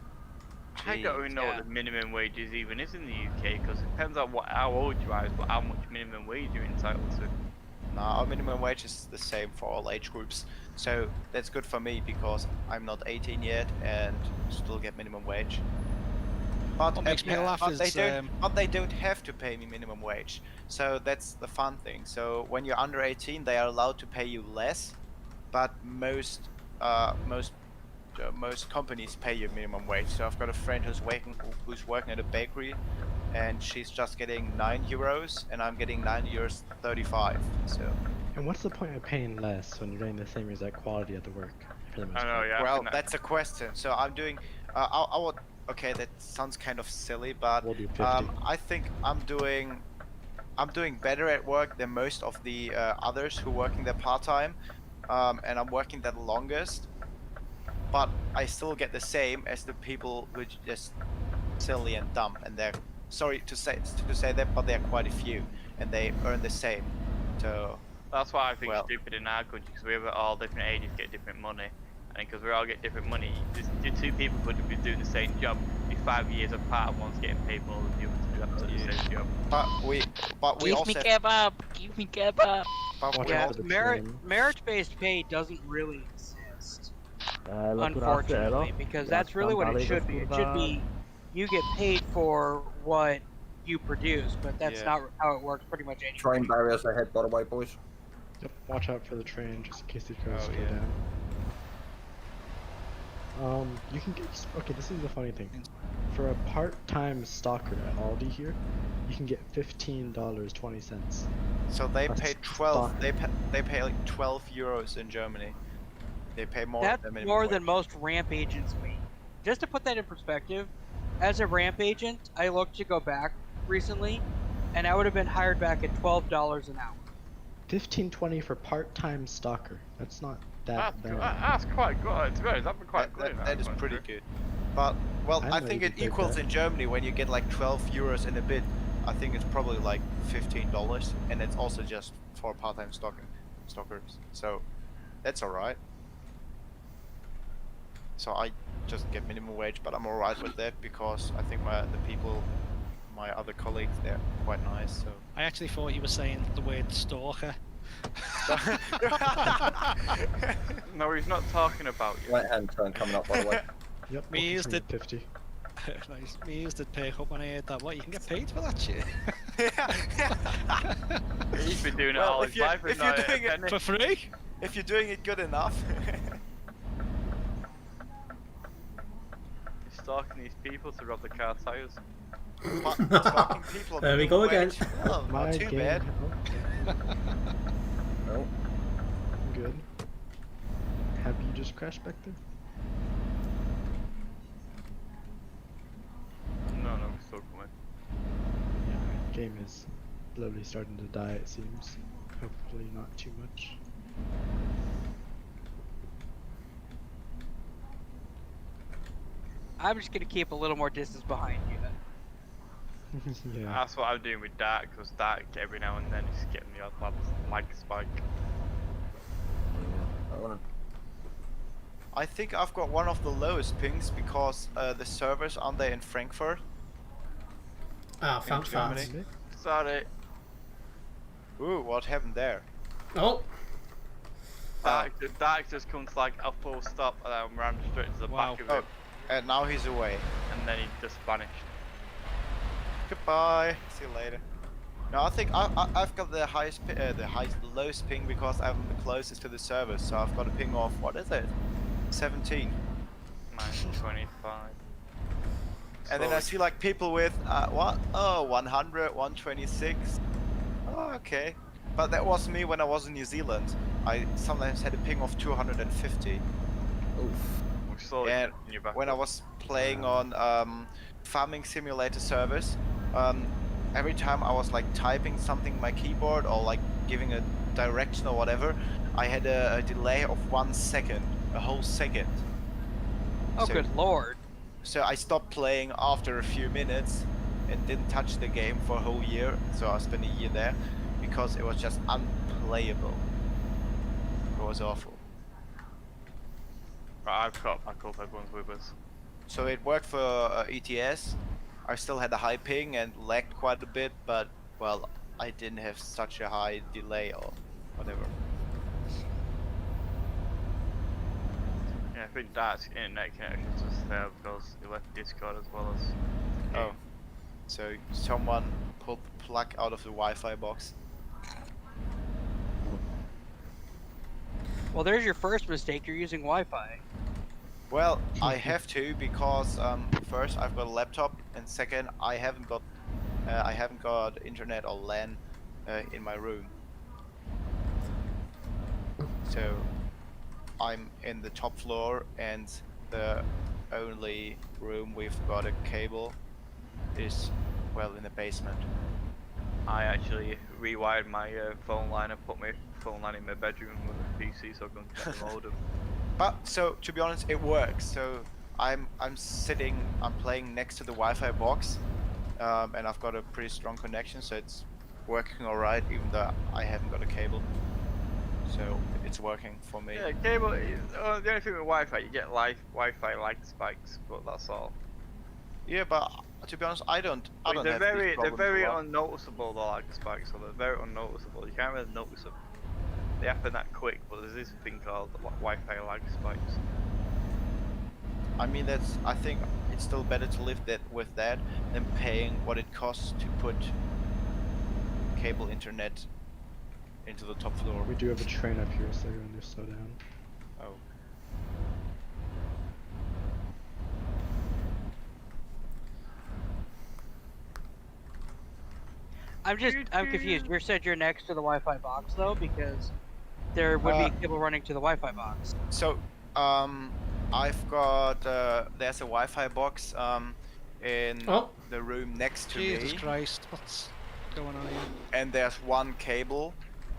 I don't even know Yeah. what the minimum wage is even is in the UK, because it depends on how old you are, but how much minimum wage you're entitled to. Nah, our minimum wage is the same for all age groups, so that's good for me because I'm not 18 yet and still get minimum wage. But, What makes me laugh but is, they don't have to pay me minimum wage, so that's the fun thing. So when you're under 18, they are allowed to pay you less, but most companies pay you minimum wage. So I've got a friend who's working at a bakery, and she's just getting €9, and I'm getting €9.35. So. And what's the point of paying less when you're getting the same exact quality of the work? For the most I know, part? yeah. Well, that's a question. So I'm doing. I would. Okay, that sounds kind of silly, but We'll do 50. I think I'm doing better at work than most of the others who working there part time, and I'm working there the longest. But I still get the same as the people who are just silly and dumb, and they're sorry to say that, but they're quite a few, and they earn the same. So That's why I think Well- stupid in our country, because we have all different ages get different money, and because we all get different money, the two people could be doing the same job, be 5 years apart, and one's getting paid more than the other to do absolutely the same job. but we Give also me kebab! Give me kebab! but we Watch Yeah, out for the train. merit-based pay doesn't really exist, unfortunately, because that's really what it should be. It should be you get paid for what you produce, but that's Yeah. not how it works pretty much anywhere. train barriers ahead, by the way, boys. Yep, watch out for the train just in case these cars Oh, slow yeah. down. You can get. Okay, this is the funny thing. For a part-time stalker at Aldi here, you can get $15.20. So they That's pay 12. stock. They pay like €12 in Germany. They pay more That's than minimum more wage. than most ramp agents make. Just to put that in perspective, as a ramp agent, I looked to go back recently, and I would have been hired back at $12 an hour. $15.20 for part-time stalker. That's not that bad. That's quite good. To be honest, that'd be quite good. That is pretty good. But well, I I know think you it can take equals that. in Germany when you get like €12 and a bit. I think it's probably like $15, and it's also just for part-time stalkers. So that's all right. So I just get minimum wage, but I'm alright with that because I think my other colleagues, they're quite nice. So. I actually thought you were saying the word stalker. No, he's not talking about you. Right hand turn coming up, by the way. Yep, Me we'll is continue at 50. Nice. Me used to pick up when I heard that. What, you can get paid for that shit? He's been doing it Well, all if his you're- life and if you're not a doing it penny. For free? If you're doing it good enough. He's stalking these people to rob the car tires. Stalking people on There we minimum go again. wage. Oh, My not too game. bad. Oh, I'm good. Have you just crashed back there? No, I'm still coming. Yeah, game is slowly starting to die, it seems. Hopefully not too much. I'm just gonna keep a little more distance behind you. Yeah. That's what I'm doing with Dark, because Dark every now and then is getting the odd lag spike. yeah. I wanna. I think I've got one of the lowest pings because the servers aren't there in Frankfurt. Ah, thanks, Germany. fans. Sorry. Ooh, what happened there? Oh, Dark just comes like a full stop and then ran straight to the Wow. back of Oh, him, and now he's away. and then he just vanished. Goodbye. See you later. No, I think I've got the the lowest ping because I'm the closest to the server. So I've got a ping of, what is it? 17. Minus 25. And then I see like people with what? Oh, 100, 126. Oh, okay. But that was me when I was in New Zealand. I sometimes had a ping of 250. Oof. We're slowly And getting you back when I up. was playing on farming simulator servers, every time I was like typing something in my keyboard or like giving a direction or whatever, I had a delay of 1 second, a whole second. Oh, So- good lord. So I stopped playing after a few minutes and didn't touch the game for a whole year. So I spent a year there because it was just unplayable. It was awful. Right, I've got back up, everyone's with us. So it worked for ETS. I still had a high ping and lagged quite a bit, but well, I didn't have such a high delay or whatever. Yeah, I think Dark's internet connection's just there because he left Discord as well as the game. Oh, so someone pulled the plug out of the Wi-Fi box. Well, there's your first mistake. You're using Wi-Fi. Well, I have to because first I've got a laptop, and second I haven't got internet or LAN in my room. So I'm in the top floor, and the only room we've got a cable is well in the basement. I actually rewired my phone line and put my phone line in my bedroom with a PC so I can connect the modem. But so to be honest, it works. So I'm playing next to the Wi-Fi box, and I've got a pretty strong connection, so it's working all right, even though I haven't got a cable. So it's working for me. Yeah, cable. The only thing with Wi-Fi, you get Wi-Fi lag spikes, but that's all. Yeah, but to be honest, I don't They're have these very problems a lot. unnoticeable. The lag spikes, so they're very unnoticeable. You can't really notice them. They happen that quick, but there's this thing called Wi-Fi lag spikes. I mean, I think it's still better to live with that than paying what it costs to put cable internet into the top floor. We do have a train up here, so everyone just slow down. Oh. I'm confused. You said you're next to the Wi-Fi box though, because there would be cable running to the Wi-Fi box. So, I've got there's a Wi-Fi box in the room next to Jesus me, Christ, what's going on here? and there's one cable,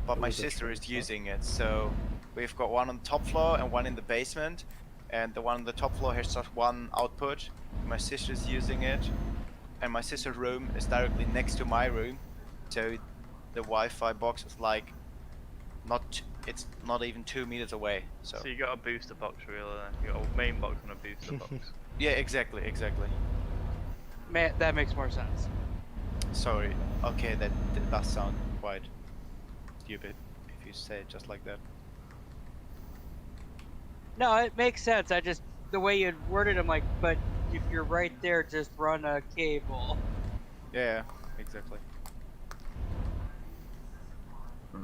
but my was a sister is train, using it. So we've got one on the top floor and one in the basement, and the one on the top floor has just one output. My sister's using it, and my sister's room is directly next to my room, so the Wi-Fi box is like it's not even 2 meters away. So you got a booster box really. Then. You got a main box and a booster box. yeah, exactly. Man, that makes more sense. Sorry. Okay, that does sound quite stupid if you say it just like that. No, it makes sense. The way you worded, I'm like, but if you're right there, just run a cable. Yeah, exactly.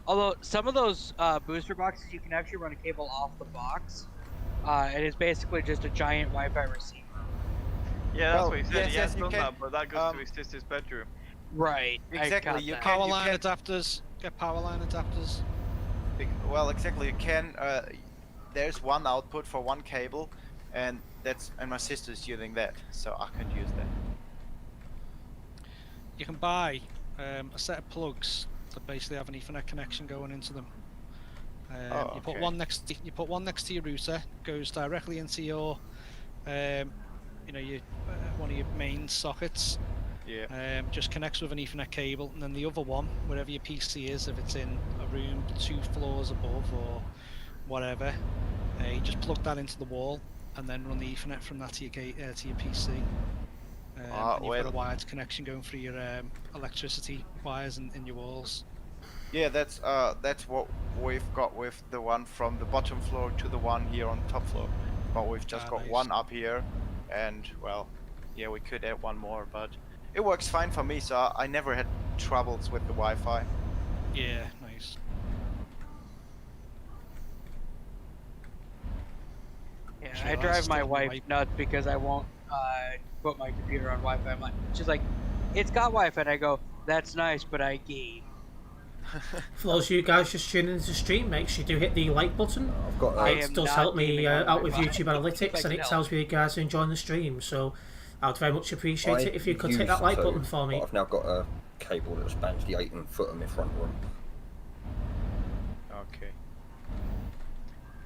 Although some of those booster boxes, you can actually run a cable off the box. It is basically just a giant Wi-Fi receiver. Yeah, that's Well, what he said. yes, He yes, has you done can, that, but that goes to his sister's bedroom. Right. Exactly, you can- Power line adapters. Get power line adapters. Well, exactly. You can. There's one output for one cable, and my sister's using that, so I can use that. You can buy a set of plugs that basically have an Ethernet connection going into them. You put one next to your router, goes directly into your one of your main sockets. Yeah. Just connects with an Ethernet cable, and then the other one, wherever your PC is, if it's in a room 2 floors above or whatever, you just plug that into the wall, and then run the Ethernet from that to your PC. And you've got a wired connection going through your electricity wires in your walls. Yeah, that's what we've got with the one from the bottom floor to the one here on top floor. But we've just got nice. one up here, and well, yeah, we could add one more, but it works fine for me, so I never had troubles with the Wi-Fi. Yeah, nice. Yeah, I drive my wife nuts because I won't put my computer on Wi-Fi. I'm like, she's like, it's got Wi-Fi, and I go, that's nice, but I game. For those of you guys just tuning into the stream, make sure you do hit the like button. It does help me out with YouTube Analytics, and it tells me you guys are enjoying the stream. So I'd very much appreciate it if you could hit that like button for me. I've now got a cable that spans the 18-foot of my front room. Okay.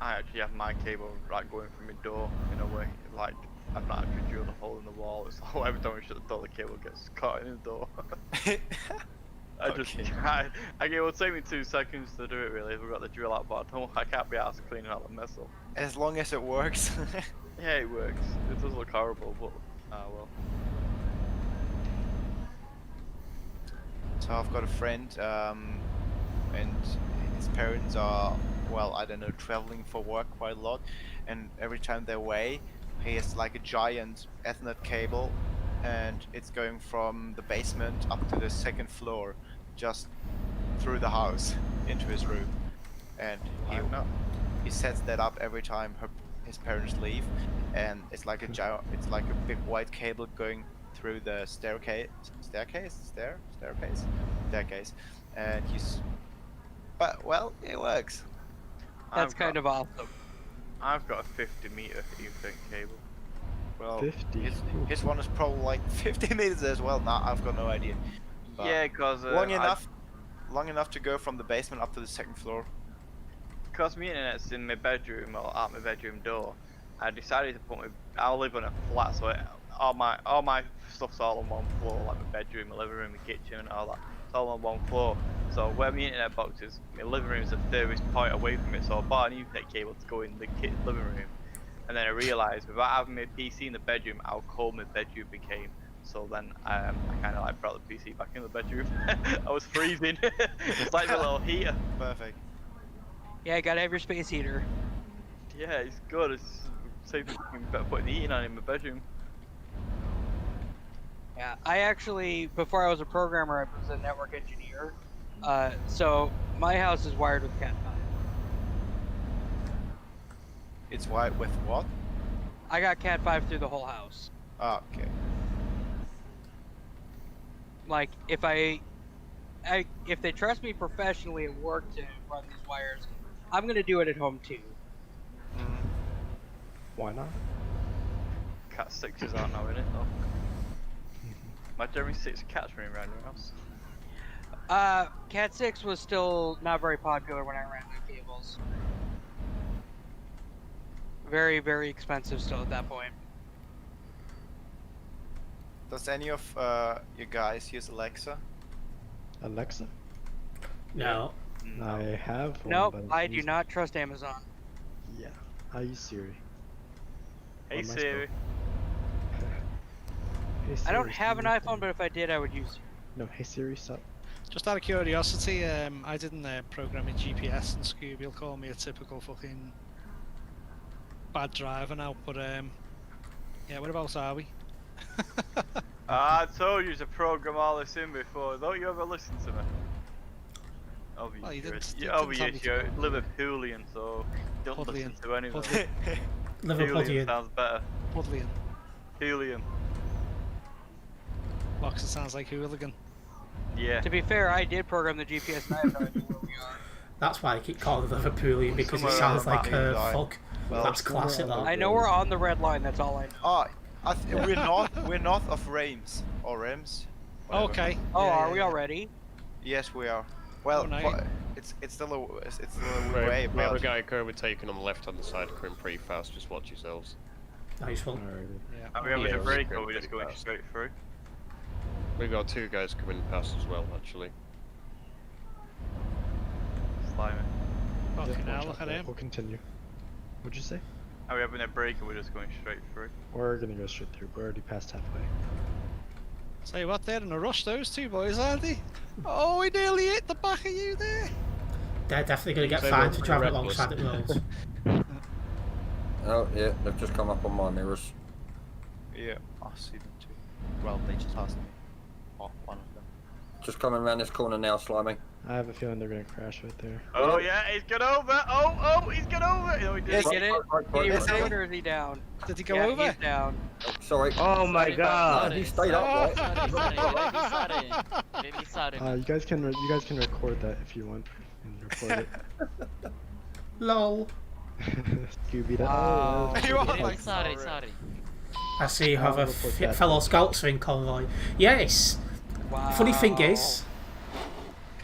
I actually have my cable right going from my door in a way, like I've not actually drilled a hole in the wall. It's like every time we shut the door, the cable gets caught in the door. It will take me 2 seconds to do it really if we've got the drill out, but I can't be asked cleaning out the mess up. As long as it works. Yeah, it works. It does look horrible, but well. So I've got a friend, and his parents are, well, I don't know, traveling for work quite a lot, and every time they're away, he has like a giant Ethernet cable, and it's going from the basement up to the 2nd floor, just through the house into his room, and he sets that up every time his parents leave, and it's like a big white cable going through the staircase, and but well, it works. That's kind of awesome. I've got a 50-meter Ethernet cable. Well, his one is probably like 50 meters as well. Now I've got no idea. But yeah, because long enough to go from the basement up to the 2nd floor. Because my internet's in my bedroom or at my bedroom door, I decided to I live on a flat, so all my stuff's all on one floor, like my bedroom, my living room, my kitchen, and all that. It's all on one floor. So where my internet box is, my living room is the furthest point away from it. So I bought an Ethernet cable to go in the living room, and then I realised without having my PC in the bedroom, how cold my bedroom became. So then I kind of like brought the PC back in the bedroom. I was freezing. It's like a little heater. Perfect. Yeah, I gotta have your space heater. Yeah, it's good. It's safe putting the heating on in my bedroom. Yeah, I actually, before I was a programmer, I was a network engineer. So my house is wired with Cat5. It's wired with what? I got Cat5 through the whole house. Oh, okay. Like, if if they trust me professionally at work to run these wires, I'm gonna do it at home too. Why not? Cat 6s aren't now in it though. Imagine having 6 cats running around your house. Cat 6 was still not very popular when I ran my cables. Very, very expensive still at that point. Does any of you guys use Alexa? Alexa? No. I have one, Nope, but I do not trust Amazon. Yeah, I use Siri. Hey Siri. Hey Siri. I don't have an iPhone, but if I did, I would use Siri. No, hey Siri, stop. Just out of curiosity, I didn't program in GPS, and Scooby will call me a typical fucking bad driver now, but Yeah, whereabouts are we? I told you to program all this in before. Don't you ever listen to me? Obviously, Well, you didn't you're, tell me to obviously you're go. Liverpoolian, so don't listen Pudlian. to any of them. Pudlian. Hoolian sounds better. Pudlian. Hoolian. Boxer sounds like hooligan. Yeah. To be fair, I did program the GPS and I have no idea where we are. That's why I keep calling it Liverpoolian, because it Somewhere sounds around like that a fuck. Well, That's classic, though. I know we're on the red line, that's all I know. Oh, we're north of Reims or Reims. whatever. Okay. Oh, Yeah, are yeah, we yeah. already? Yes, we are. Well, Oh, nice. it's still a way, We have a but guy overtaking on the left-hand side, coming pretty fast. Just watch yourselves. Nice one. Yeah. Are we having Yeah, a break we're or are we just pretty going fast. straight through? We've got 2 guys coming past as well, actually. Slimy. Fucking hell, look at him. We'll continue. What'd you say? Are we having a break or we're just going straight through? We're gonna go straight through. We're already past halfway. Say what, they're in a rush, those two boys, aren't they? Oh, we nearly hit the back of you there. They're definitely going to get They fined were for driving reckless. alongside the roads. Oh yeah, they've just come up on my mirrors. yeah, I see them too. Well, they just passed me. Oh, one of them. Just coming around this corner now, Slimy. I have a feeling they're gonna crash right there. Oh yeah, he's got over! Oh, he's got over! No, he Did didn't. he get it? Did he recover or is he down? Did he go Yeah, over? he's down. Sorry. Oh my god! He stayed up, right? You guys can record that if you want and report it. LOL. Scooby. Wow. You are like Sorry. I see you have I'll a report that. fellow scouts in Convoy. Yes. Wow. Funny thing is,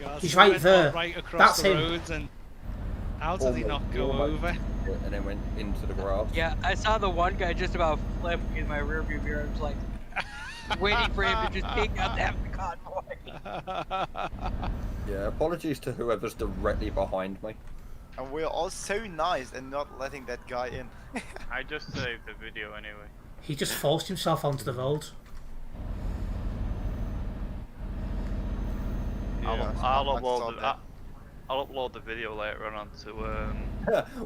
God, he's so right went there. Right across That's the him. roads and how did he not go over? Yeah, and then went into the grass. Yeah, I saw the one guy just about flip in my rearview mirror. I was like, waiting for him to just take out that convoy. Yeah, apologies to whoever's directly behind me. And we're all so nice and not letting that guy in. I just saved the video anyway. he just forced himself onto the road. Yeah, I'll upload the video later on onto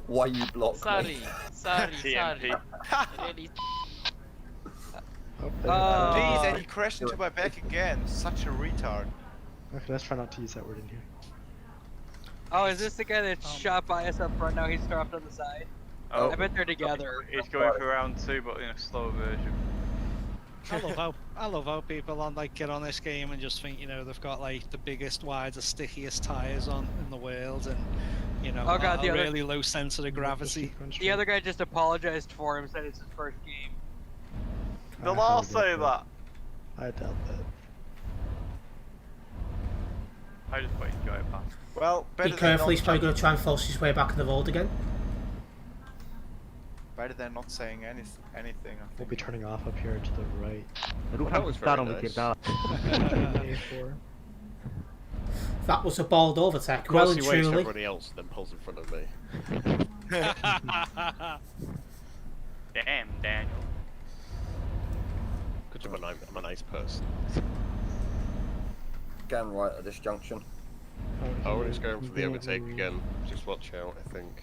Why you blocked me? TMP. Really. Oh, Please, and he crashed into my back again. Such a retard. okay, let's try not to use that word in here. Oh, is this the guy that shot by us up front? Now he's dropped on the side. Oh, I bet they're together. he's going for round 2, but in a slow version. I love how people get on this game and just think, you know, they've got like the biggest, widest, stickiest tires on in the world, and you know, Oh, God, a the other- really low center of gravity. The other guy just apologized for him, said it's his first game. They'll all say that. I doubt that. I just wait to go past. Well, Be better than careful, he's not, probably going to try and force his way back in the road again. better than not saying anything. I We'll think. be turning off up here to the right. That was very nice. A4. That was a bald overtake, Of well course and he waits truly. everybody else, then pulls in front of me. Damn, Daniel. Good job, I'm a nice person. Going right at this junction. Oh, he's going for the overtake again. Just watch out, I think.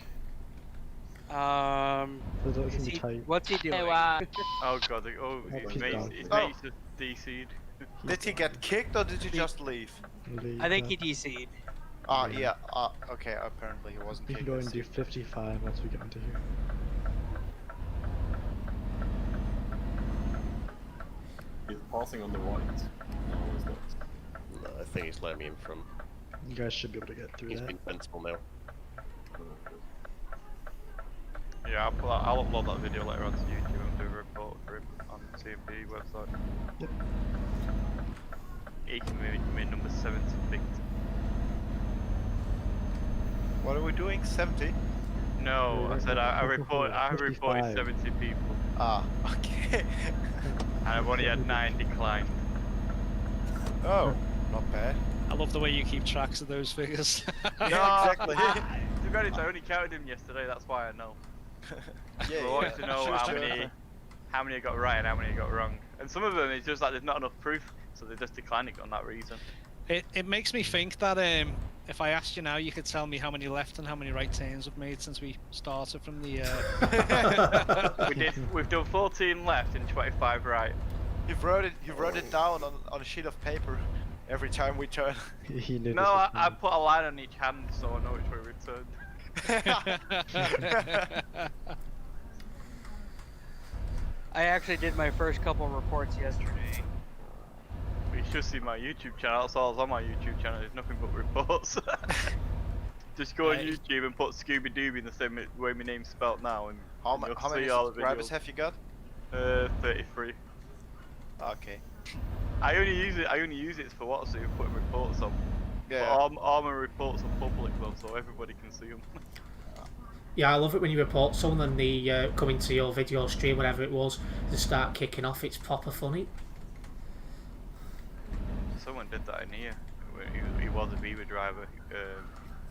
Is he, what's he doing? Oh god, his mates just DC'd. Did he get kicked or did he just leave? I think he DC'd. Yeah. Okay. Apparently he wasn't We can kicked. go and do 55 once we get into here. He's passing on the right. No, he's not. No, I think he's letting me in from. You guys should be able to get through He's that. been invincible now. Yeah, I'll upload that video later onto YouTube and do a report for him on the TMP website. Yep. He can make me number 70 picked. What are we doing? 70? No, I said I reported 55. 70 people. Okay. And I've only had 9 declined. Oh, not bad. I love the way you keep tracks of those figures. Yeah, exactly. To be honest, I only counted him yesterday, that's why I know. Yeah, I wanted to know Sure, how sure. many I got right and how many I got wrong. And some of them, it's just like there's not enough proof, so they just declined it on that reason. It makes me think that if I asked you now, you could tell me how many left and how many right turns we've made since we started from the. We've done 14 left and 25 right. You wrote it down on a sheet of paper every time we turn. He knew No, this was I coming. put a line on each hand so I know which way we turned. I actually did my first couple reports yesterday. You should see my YouTube channel. That's all on my YouTube channel. There's nothing but reports. Just go on YouTube and put Scooby Dooby in the same way my name's spelt now, and How you'll many see all the subscribers videos. have you got? 33. Okay. I only use it for what, so you put reports on. Yeah. But all my reports are public though, so everybody can see them. Yeah, I love it when you report someone and they come into your video stream, whatever it was, to start kicking off. It's proper funny. Someone did that in here. He was a Viva driver.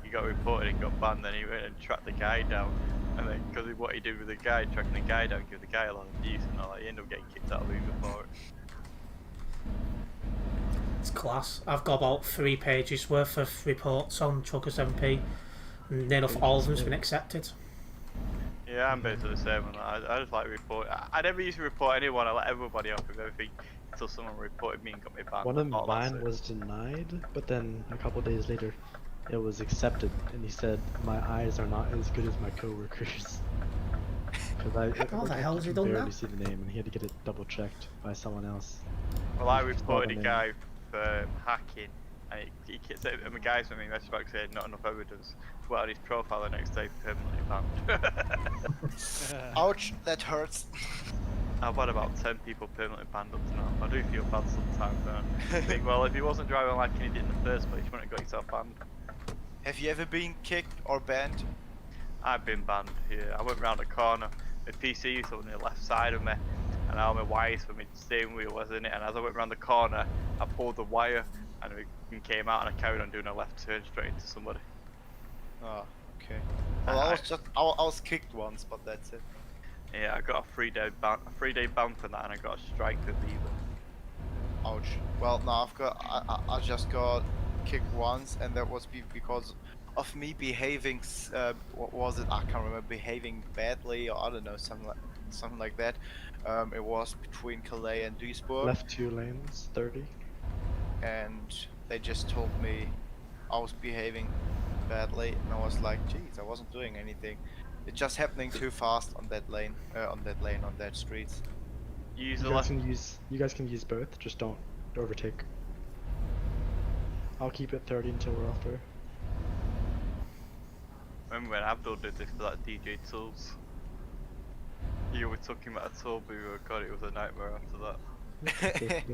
He got reported and got banned. Then he went and tracked the guy down. And then, because what he did with the guy, tracking the guy down, gave the guy a lot of abuse and all that, he ended up getting kicked out of Viva for it. It's class. I've got about 3 pages worth of reports on Truckers MP, and near enough all of them's been accepted. Yeah, I'm basically the same on that. I just like report. I never used to report anyone. I let everybody off with everything until someone reported me and got me banned. One of mine was denied, but then a couple days later, it was accepted, and he said, "My eyes are not as good as my coworkers." How the hell has he done barely that? see the name, and he had to get it double checked by someone else. Well, I reported a guy for hacking, and he said, and the guy sent me a message back saying not enough evidence. Well, on his profile the next day, permanently banned. Ouch, that hurts. I've had about 10 people permanently banned up to now. I do feel bad sometimes, man. I think, well, if he wasn't driving like an idiot in the first place, you wouldn't have got yourself banned. Have you ever been kicked or banned? I've been banned here. I went round a corner, my PC was on the left side of me, and all my wires for my steering wheel was in it, and as I went round the corner, I pulled the wire, and it came out, and I carried on doing a left turn straight into somebody. Oh, okay. Well, I was kicked once, but that's it. Yeah, I got a 3-day ban for that, and I got a strike for Viva. Ouch. Well, no, I just got kicked once, and that was because of me behaving. What was it? I can't remember. Behaving badly, or I don't know, something like that. It was between Calais and Duisburg. Left 2 lanes, 30. And they just told me I was behaving badly, and I was like, "Geez, I wasn't doing anything." It's just happening too fast on that lane, on that street. You guys can use both, just don't overtake. I'll keep it 30 until we're off there. Remember when Abdul did this for that DJ Tools? You were talking about a toll booth. Oh god, it was a nightmare after that.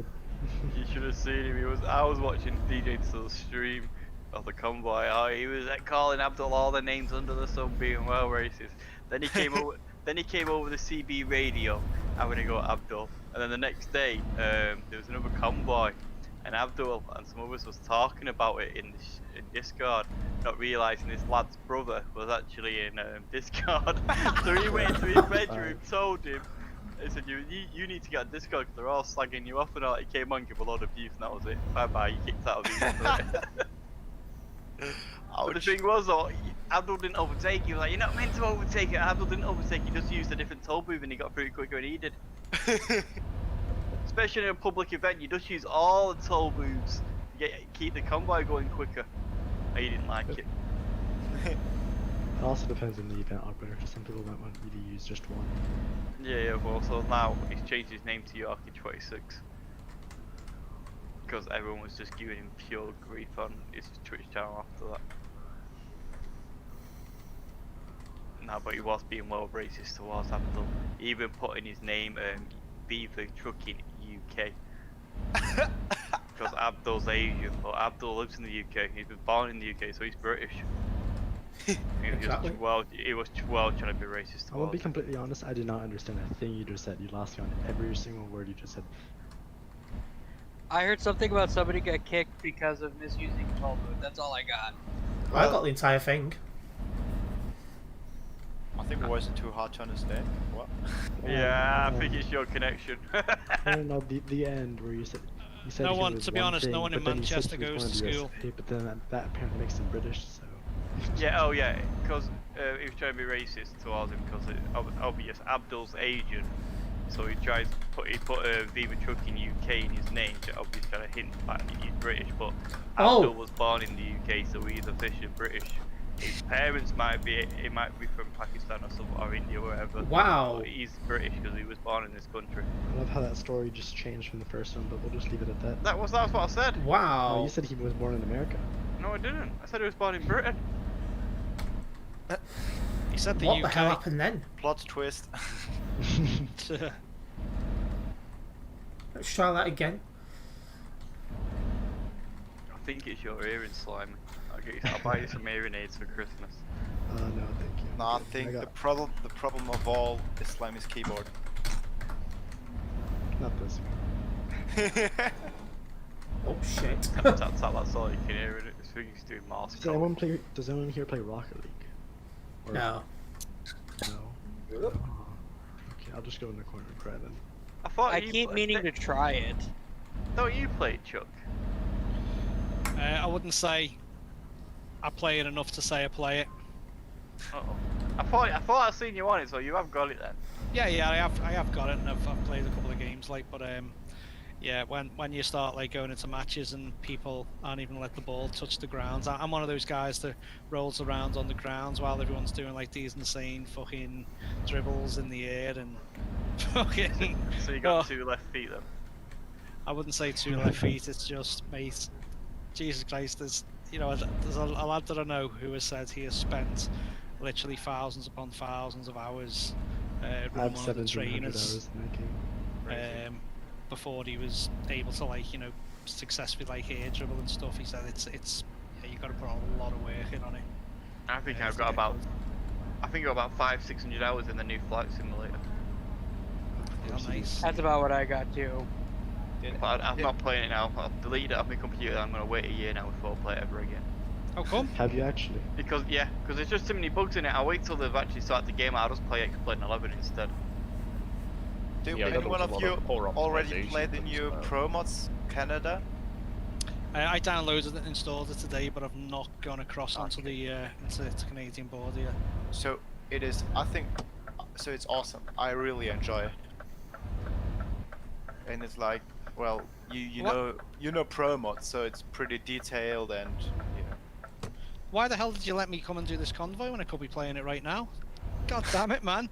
You should have seen him. I was watching DJ Tools stream of the Convoy. Oh, he was calling Abdul all the names under the sun, being well racist. Then he came over. Then he came over the CB radio, having a go at Abdul. And then the next day, there was another Convoy, and Abdul and some others was talking about it in Discord, not realising this lad's brother was actually in Discord. So he went to his bedroom, told him, he said, you need to get on Discord because they're all slagging you off and all. He came on, gave a load of views, and that was it. Bye bye, you kicked out of the But the thing was though, Abdul didn't overtake. He was like, "You're not meant to overtake it." Abdul didn't overtake. He just used a different toll booth and he got through quicker than he did. Especially in a public event, you just use all the toll booths to keep the convoy going quicker. Oh, he didn't like it. It also depends on the event operator. Some people might want you to use just one. Yeah, well, so now he's changed his name to Yorkie 26. Because everyone was just giving him pure grief on his Twitch channel after that. No, but he was being well racist towards Abdul. He even put in his name Viva Trucking UK. Because Abdul's Asian, but Abdul lives in the UK. He was born in the UK, so he's British. He was trying to be racist towards I will be completely honest, I did not understand a thing you just said. You lost me on every single word you just said. I heard something about somebody got kicked because of misusing a toll booth. That's all I got. I got the entire thing. I think it wasn't too hard to understand. What? Yeah, I think it's your connection. No, the end where you said He said No he one, was to be honest, no thing, one in but then he said Manchester he was goes born to in the school. USA, but then that apparently makes him British, so... Yeah, oh yeah, because he was trying to be racist towards him because obvious Abdul's Asian, so he put Viva Trucking UK in his name to obviously try to hint that he's British, but Abdul was born in the UK, so he's officially British. His parents might be from Pakistan or India or wherever. Wow. But he's British because he was born in this country. I love how that story just changed from the first one, but we'll just leave it at that. That was what I said. Wow. Oh, you said he was born in America. No, I didn't. I said he was born in Britain. He said the what UK. the hell happened then? Plot twist. Let's try that again. I think it's your earring, Slime. I'll buy you some earring aids for Christmas. No, thank you. No, I think the problem of all is Slimy's keyboard. Not this one. Oh shit. That's all you can hear in it. I think he's doing Mars. Does anyone here play Rocket League? Or No. No. Oh, okay, I'll just go in the corner and cry then. I keep meaning to try it. Don't you play it, Chuck? I wouldn't say I play it enough to say I play it. Uh-oh. I thought I'd seen you on it, so you have got it then. Yeah, I have got it, and I've played a couple of games, like, but yeah, when you start like going into matches and people aren't even let the ball touch the ground, I'm one of those guys that rolls around on the grounds while everyone's doing like these insane fucking dribbles in the air and fucking. So you got 2 left feet then? I wouldn't say 2 left feet. It's just, mate, Jesus Christ, there's a lad that I know who has said he has spent literally thousands upon thousands of hours running one of the trainers before he was able to successfully air dribble and stuff. He said it's you got to put a lot of work in on it. I think I've got about 500-600 hours in the new flight simulator. Yeah, nice. That's about what I got too. But I'm not playing it now. I've deleted it off my computer. I'm gonna wait a year now before I play it ever again. How come? Have you actually? Because there's just too many bugs in it. I'll wait till they've actually started the game. I'll just play X-Plane 11 instead. Do anyone of you already played the new Pro Mods Canada? I downloaded it and installed it today, but I've not gone across onto the into Canadian border yet. So it is. I think. So it's awesome. I really enjoy it. And it's like, well, you know Pro Mods, so it's pretty detailed and Why the hell did you let me come and do this Convoy when I could be playing it right now? God damn it, man!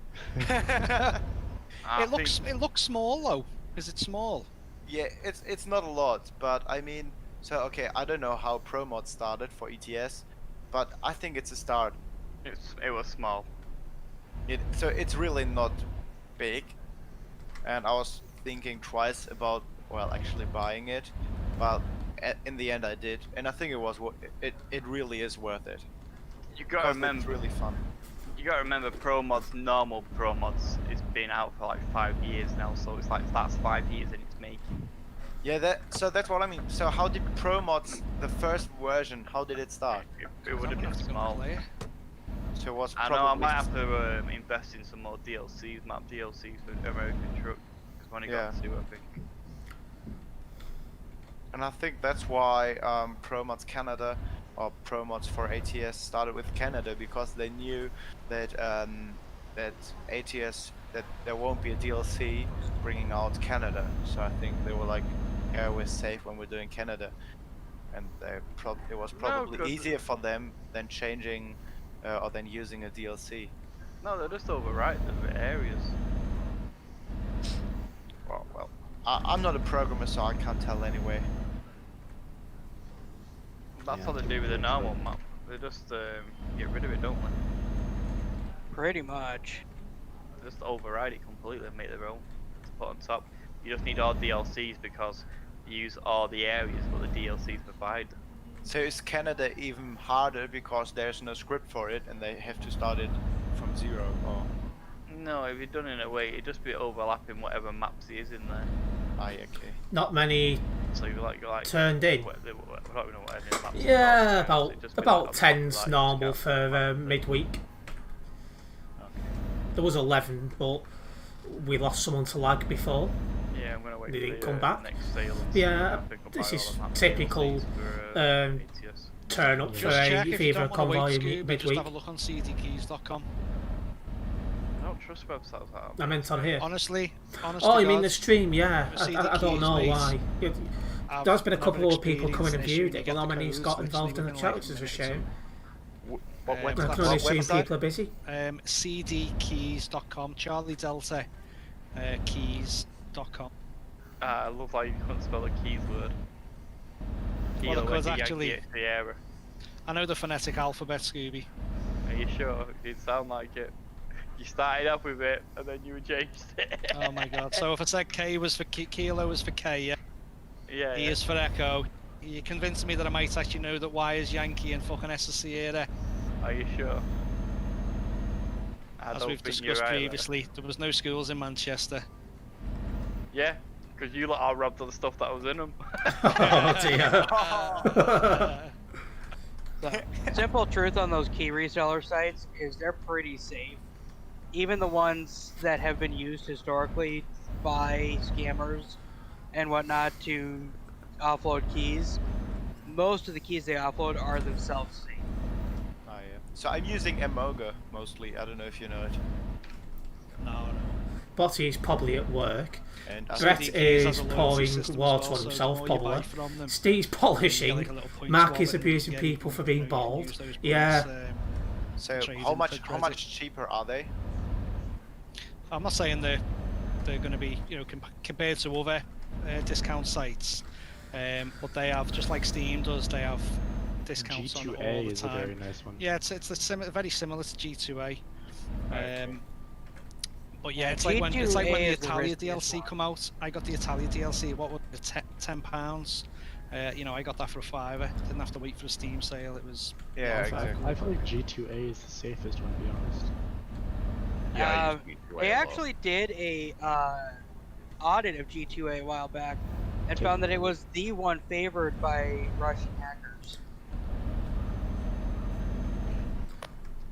It looks small though. Is it small? Yeah, it's not a lot, but I mean, so okay, I don't know how Pro Mods started for ETS, but I think it's a start. It was small. So it's really not big, and I was thinking twice about actually buying it, but in the end I did, and I think it really is worth it. You gotta remember, it's really fun. You gotta remember, normal Pro Mods is been out for like 5 years now, so it's like that's 5 years in its making. Yeah, that's what I mean. So how did Pro Mods, the first version, how did it start? It would have been small. So it was I know I might have to invest in some more DLCs, map DLCs for American Truck, because when it got to, I think. And I think that's why Pro Mods Canada or Pro Mods for ATS started with Canada, because they knew that that ATS that there won't be a DLC bringing out Canada. So I think they were like, yeah, we're safe when we're doing Canada, and it was probably easier for them than changing or than using a DLC. No, they're just overwrite the areas. Well, I'm not a programmer, so I can't tell anyway. That's what they do with the normal map. They just get rid of it, don't they? Pretty much. They just override it completely and make their own to put on top. You just need all DLCs because you use all the areas what the DLCs provide. So is Canada even harder because there's no script for it and they have to start it from zero? Or? No, if you're done in a way, it'd just be overlapping whatever maps it is in there. Okay. Not many so you're like turned in. Yeah, about 10's normal for midweek. Okay. There was 11, but we lost someone to lag before. Yeah, Yeah, I'm gonna wait They for didn't the, come back. next sale. And Yeah, see if I can this buy is all the map typical, DLCs for, ATS. turn up Yeah. for Just a check if you Viva don't want to wait, Convoy Scooby, just midweek. have a look on cdkeys.com. I don't trust websites like that. I meant on here. Honestly, Oh, you mean the stream? Yeah, See I the don't keys, know mate. why. I've There's been a never couple of people coming experienced and an issue viewed and you it, get but not the many's codes got literally involved in the within, chat, like, which is a minutes. shame. What Um, I website? can only What assume website? people are busy. cdkeys.com, Charlie Delta, keys.com. I love how you couldn't spell the keys word. Well, the Kilo, code's like a actually- Yankee Sierra. I know the phonetic alphabet, Scooby. Are you sure? It sound like it. You started off with it, and then you changed it. Oh my god. So if I said K was for Kilo was for K, yeah? Yeah, E yeah. is for Echo. You convinced me that I might actually know that Y is Yankee and fucking S is Sierra. Are you sure? I As don't we've think you're discussed right, previously, there was no schools in Manchester. Yeah, because you lot all robbed all the stuff that was in them. Oh dear. So, simple truth on those key reseller sites is they're pretty safe. Even the ones that have been used historically by scammers and whatnot to offload keys, most of the keys they offload are themselves safe. Oh, yeah. So I'm using Emoga mostly. I don't know if you know it. No. Botty is probably at work. And Brett CDKs is has a loyalty pouring system as water well, on so the himself, more you buy probably. from them, Steve's you get, polishing. like, a little points Mark is wallet and abusing you people can, for being you can bald. use those points, Yeah. So trade how in much for how credit. much cheaper are they? I'm not saying they're going to be, you know, compared to other discount sites, but they have, just like Steam does, they have discounts on all G2A the is a time. very nice one. Yeah, it's very similar to G2A. Okay. But yeah, it's G2A like when the is the Italia riskiest DLC one. come out. I got the Italia DLC. What was it? £10. You know, I got that for £5. Didn't have to wait for a Steam sale. It was Yeah, $5. exactly. I feel like G2A is the safest one, to be honest. Yeah, I use G2A They a lot. actually did a audit of G2A a while back and found that it was the one favored by Russian hackers.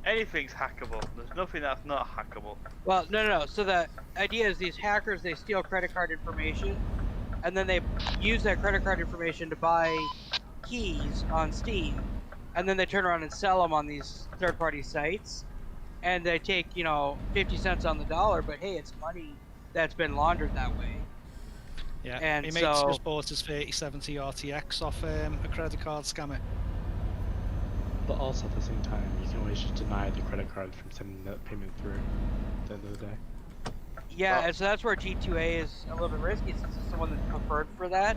Anything's hackable. There's nothing that's not hackable. Well, no. So the idea is these hackers, they steal credit card information, and then they use that credit card information to buy keys on Steam, and then they turn around and sell them on these third-party sites, and they take, 50 cents on the dollar, but hey, it's money that's been laundered that way. Yeah, And he made so- just bought his 3070 RTX off a credit card scammer. But also at the same time, you can always just deny the credit card from sending that payment through at the end of the day. Yeah, Well- and so that's where G2A is a little bit risky since it's the one that's preferred for that.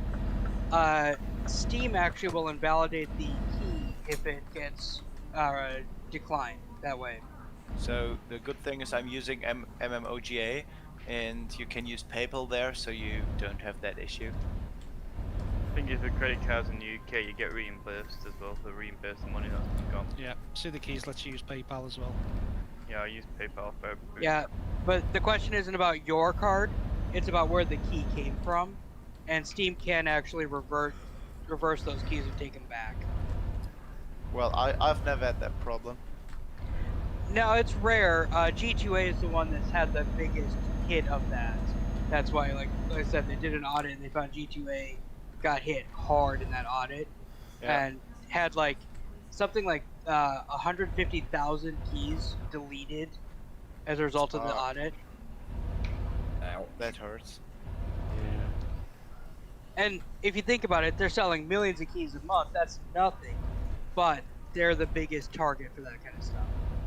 Steam actually will invalidate the key if it gets declined that way. So the good thing is I'm using MMOGA, and you can use PayPal there, so you don't have that issue. I think if the credit cards in the UK, you get reimbursed as well. They reimburse the money that's been gone. Yeah, see the keys lets you use PayPal as well. Yeah, I use PayPal for everything. Yeah, but the question isn't about your card; it's about where the key came from, and Steam can actually reverse those keys and take them back. Well, I've never had that problem. No, it's rare. G2A is the one that's had the biggest hit of that. That's why, like I said, they did an audit and they found G2A got hit hard in that audit, Yeah. and had like something like 150,000 keys deleted as a result of the audit. Ow, that hurts. Yeah. And if you think about it, they're selling millions of keys a month. That's nothing, but they're the biggest target for that kind of stuff.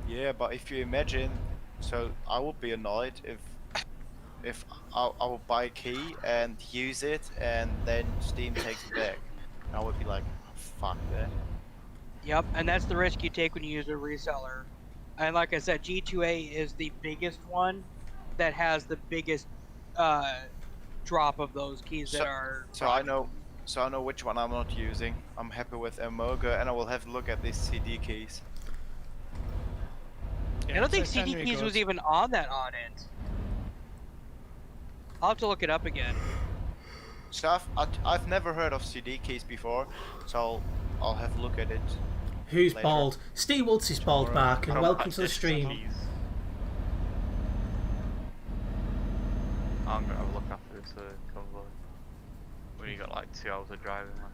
Yeah, but if you imagine, so I would be annoyed if I would buy a key and use it, and then Steam takes it back. I would be like, fuck that. Yep, and that's the risk you take when you use a reseller. And like I said, G2A is the biggest one that has the biggest drop of those keys that are. So I know which one I'm not using. I'm happy with Emoga, and I will have a look at these CD keys. Yeah, I don't think it's CD genuinely keys good. was even on that audit. I'll have to look it up again. So I've never heard of CD keys before, so I'll have a look at it. Who's later. bald? Steve Woods is bald, Mark, and welcome to the stream. I'm gonna have a look after this convoy. When you got like 2 hours of driving left.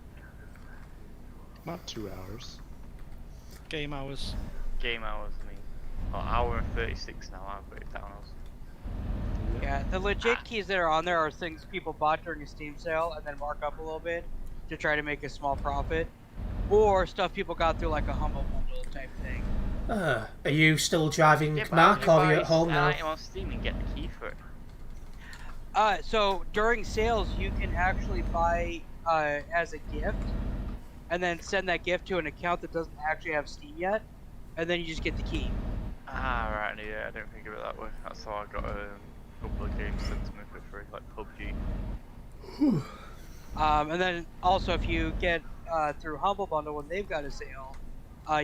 Not 2 hours. Game hours. Game hours, I mean. Oh, hour and 36 now, I'll put it down as. Yeah, the legit keys that are on there are things people bought during a Steam sale and then mark up a little bit to try to make a small profit. Or stuff people got through like a humble bundle type thing. Are you still driving, Yeah, Mark, or are you at home now? I'm on Steam and get the key for it. So during sales, you can actually buy as a gift, and then send that gift to an account that doesn't actually have Steam yet, and then you just get the key. Ah, right, yeah, I didn't think of it that way. That's how I got a couple of games sent to me for free, like PUBG. And then also if you get through Humble Bundle when they've got a sale,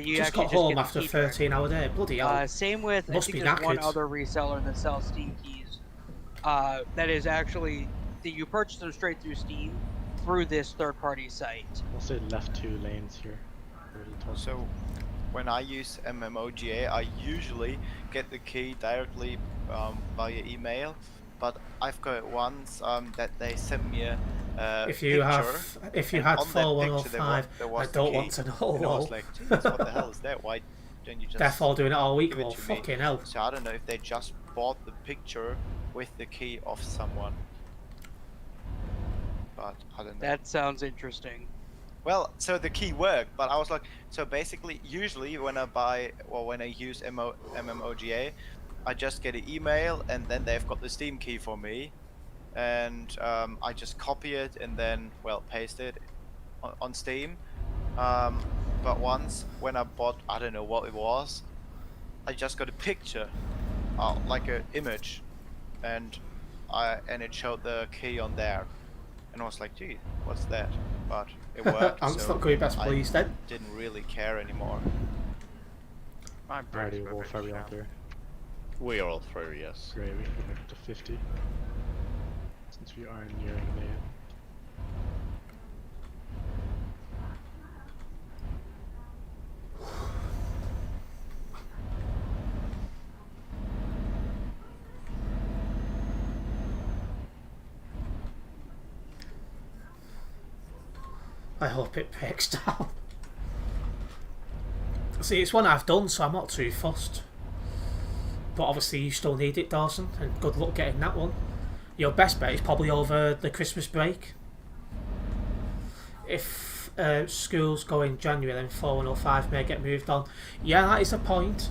you Just actually got just home get the after a key track. 13-hour day. Bloody hell. Same with, I Must think be there's one knackered. other reseller that sells Steam keys. That is actually, you purchase them straight through Steam through this third-party site. I'll say left 2 lanes here. So, when I use MMOGA, I usually get the key directly via email, but I've got ones that they send me a If you picture, if you and had on that 4105, picture there I was the don't key, want to know. and I was Lol. like, Jesus, what the hell is that? Why don't you just Therefore doing it all week, give it well, to me? fucking hell. So I don't know if they just bought the picture with the key of someone. But I don't know. That sounds interesting. Well, so the key worked, but I was like, so basically, usually when I buy, or when I use MMOGA, I just get an email and then they've got the Steam key for me, and I just copy it and then, well, paste it on Steam. But once, when I bought, I don't know what it was, I just got a picture, like an image, and it showed the key on there. And I was like, gee, what's that? But it worked. I'm so not going best I pleased then. didn't really care anymore. My Alrighty, brakes were a Wolf, bit are we all sharp. through? We are all through, yes. Great, we can make it to 50. Since we are nearing the end. I hope it breaks down. See, it's one I've done, so I'm not too fussed. But obviously you still need it, Dawson, and good luck getting that one. Your best bet is probably over the Christmas break. If schools go in January, then 4105 may get moved on. Yeah, that is a point.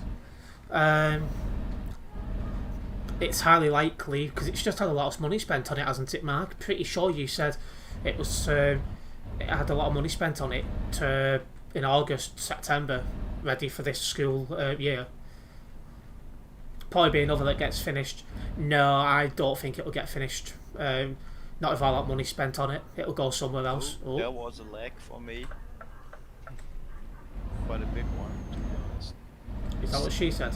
It's highly likely, because it's just had a lot of money spent on it, hasn't it, Mark? Pretty sure you said it was... it had a lot of money spent on it in August, September, ready for this school year. Probably be another that gets finished. No, I don't think it'll get finished. Not with all that money spent on it. It'll go somewhere else. Oh, there was a lag for me. Quite a big one, to be honest. Is that what she said?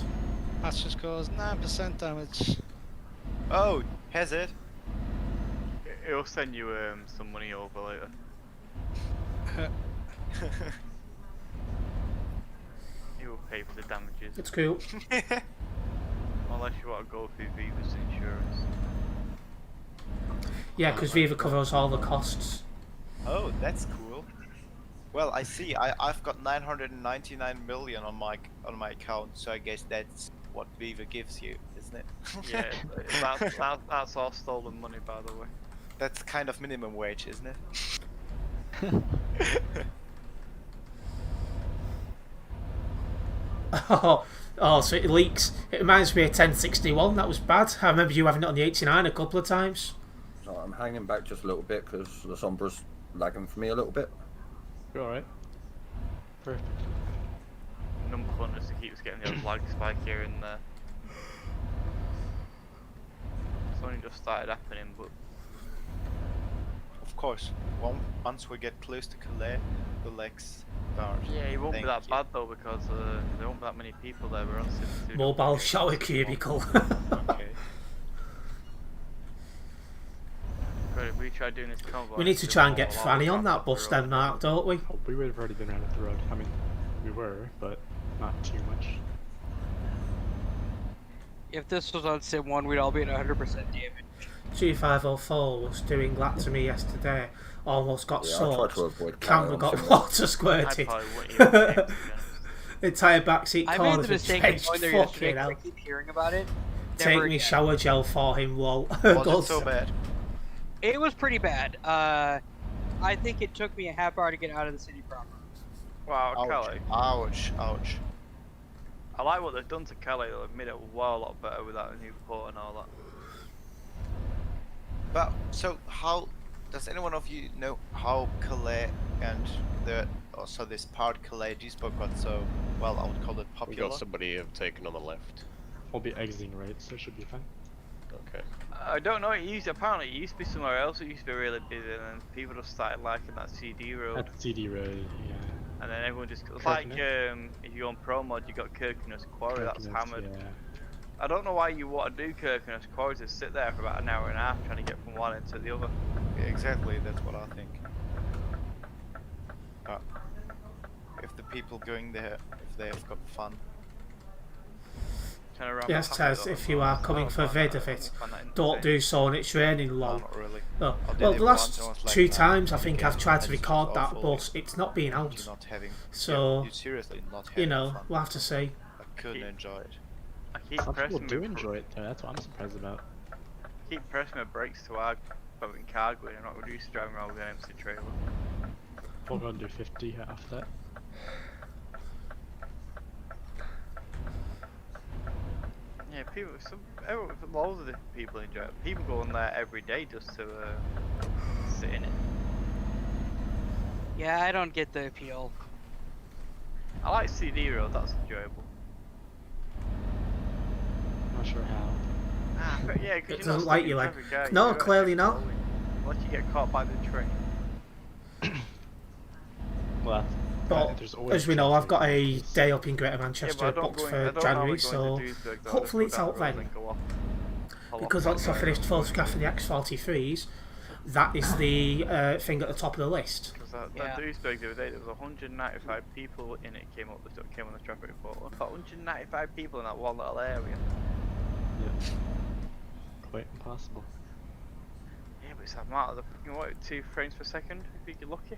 That's just caused 9% damage. Oh, has it? It'll send you some money over later. You will pay for the damages. It's cool. Unless you want to go through Viva's insurance. Yeah, because Viva covers all the costs. Oh, that's cool. Well, I see. I've got 999 million on my account, so I guess that's what Viva gives you, isn't it? Yeah, that's all stolen money, by the way. That's kind of minimum wage, isn't it? Oh, so it leaks. It reminds me of 1061. That was bad. I remember you having it on the 89 a couple of times. So I'm hanging back just a little bit because the Sombra's lagging for me a little bit. You're alright. Perfect. Number one is to keep getting the odd lag spike here and there. It's only just started happening, but Of course. Once we get close to Calais, the legs start. yeah, it won't be Thank that you. bad though because there won't be that many people there. We're on Sim 2. Mobile shower cubicle. Okay. Great, we try doing this convoy. We need to try and get Franny on that bus then, Mark, don't we? Oh, we would have already been around up the road. I mean, we were, but not too much. If this was on Sim 1, we'd all be at 100% damage. G504 was doing that to me yesterday. Almost got Yeah, I tried soaked. to avoid Camera carry-on got simulator. water I squirted. probably wouldn't even take it, to be honest. Entire backseat I made corners the were mistake of drenched. going there yesterday Fucking because I hell. keep hearing about it. Take Never me again. shower gel for him, lol. Was Goes- it so bad? It was pretty bad. I think it took me a half hour to get out of the city proper. Wow, Ouch. Calais. Ouch. Ouch. I like what they've done to Calais. They've made it a lot better without a new port and all that. But so how does anyone of you know how Calais and also this part Calais Duisburg got so, well, I would call it We popular? got somebody taken on the left. We'll be exiting right, so it should be fine. Okay. I don't know. Apparently it used to be somewhere else. It used to be really busy, and then people just started liking that CD road. That's CD Road, yeah. And then everyone just it's like Kirkenes. if you go on Pro Mod, you got Kirkenes Quarry. That's Kirkenes, hammered. Yeah. I don't know why you want to do Kirkenes Quarry to sit there for about an hour and a half trying to get from one end to the other. Yeah, exactly, that's what I think. If the people going there, if they have got fun. Trying to run Yes, past Taz, it if all. you are coming I'll for find that- Vedavit, I'll find that don't interesting. do so when it's raining, No, lol. not really. Oh. I did Well, it the once, last and I was like, 2 nah, times I think okay, I've tried to that's just record that, awful. but it's not being You're out. not having, So, you're seriously not having you know, fun. we'll have to see. I couldn't enjoy it. I keep Some people pressing do my enjoy it though, that's what I'm surprised about. keep pressing my brakes to argue about in cargo and I'm not reduced to driving around with an empty trailer. We'll go and do 50 after that. Yeah, loads of different people enjoy it. People go on there every day just to sit in it. Yeah, I don't get the appeal. I like CD Road, that's enjoyable. Not sure how. But yeah, It because doesn't like you, like, guy, no, you're clearly actually not. slowly. Unless you get caught by the train. Well, But there's always as we know, I've got a traffic. day up in Greater Yeah, Manchester but I don't booked go in, I for don't January, normally go so into Duisburg, though. I just hopefully go it's down out the road then. and go off. Pull Because off once I that finished road. photographing the X43s, that is the thing at the top of the list. Because that Yeah. Duisburg the other day, there was 195 people in it. Came on the traffic report. Look, 195 people in that one little area. Yeah. Quite impossible. Yeah, but it's that amount of the fucking what, 2 frames per second if you get lucky.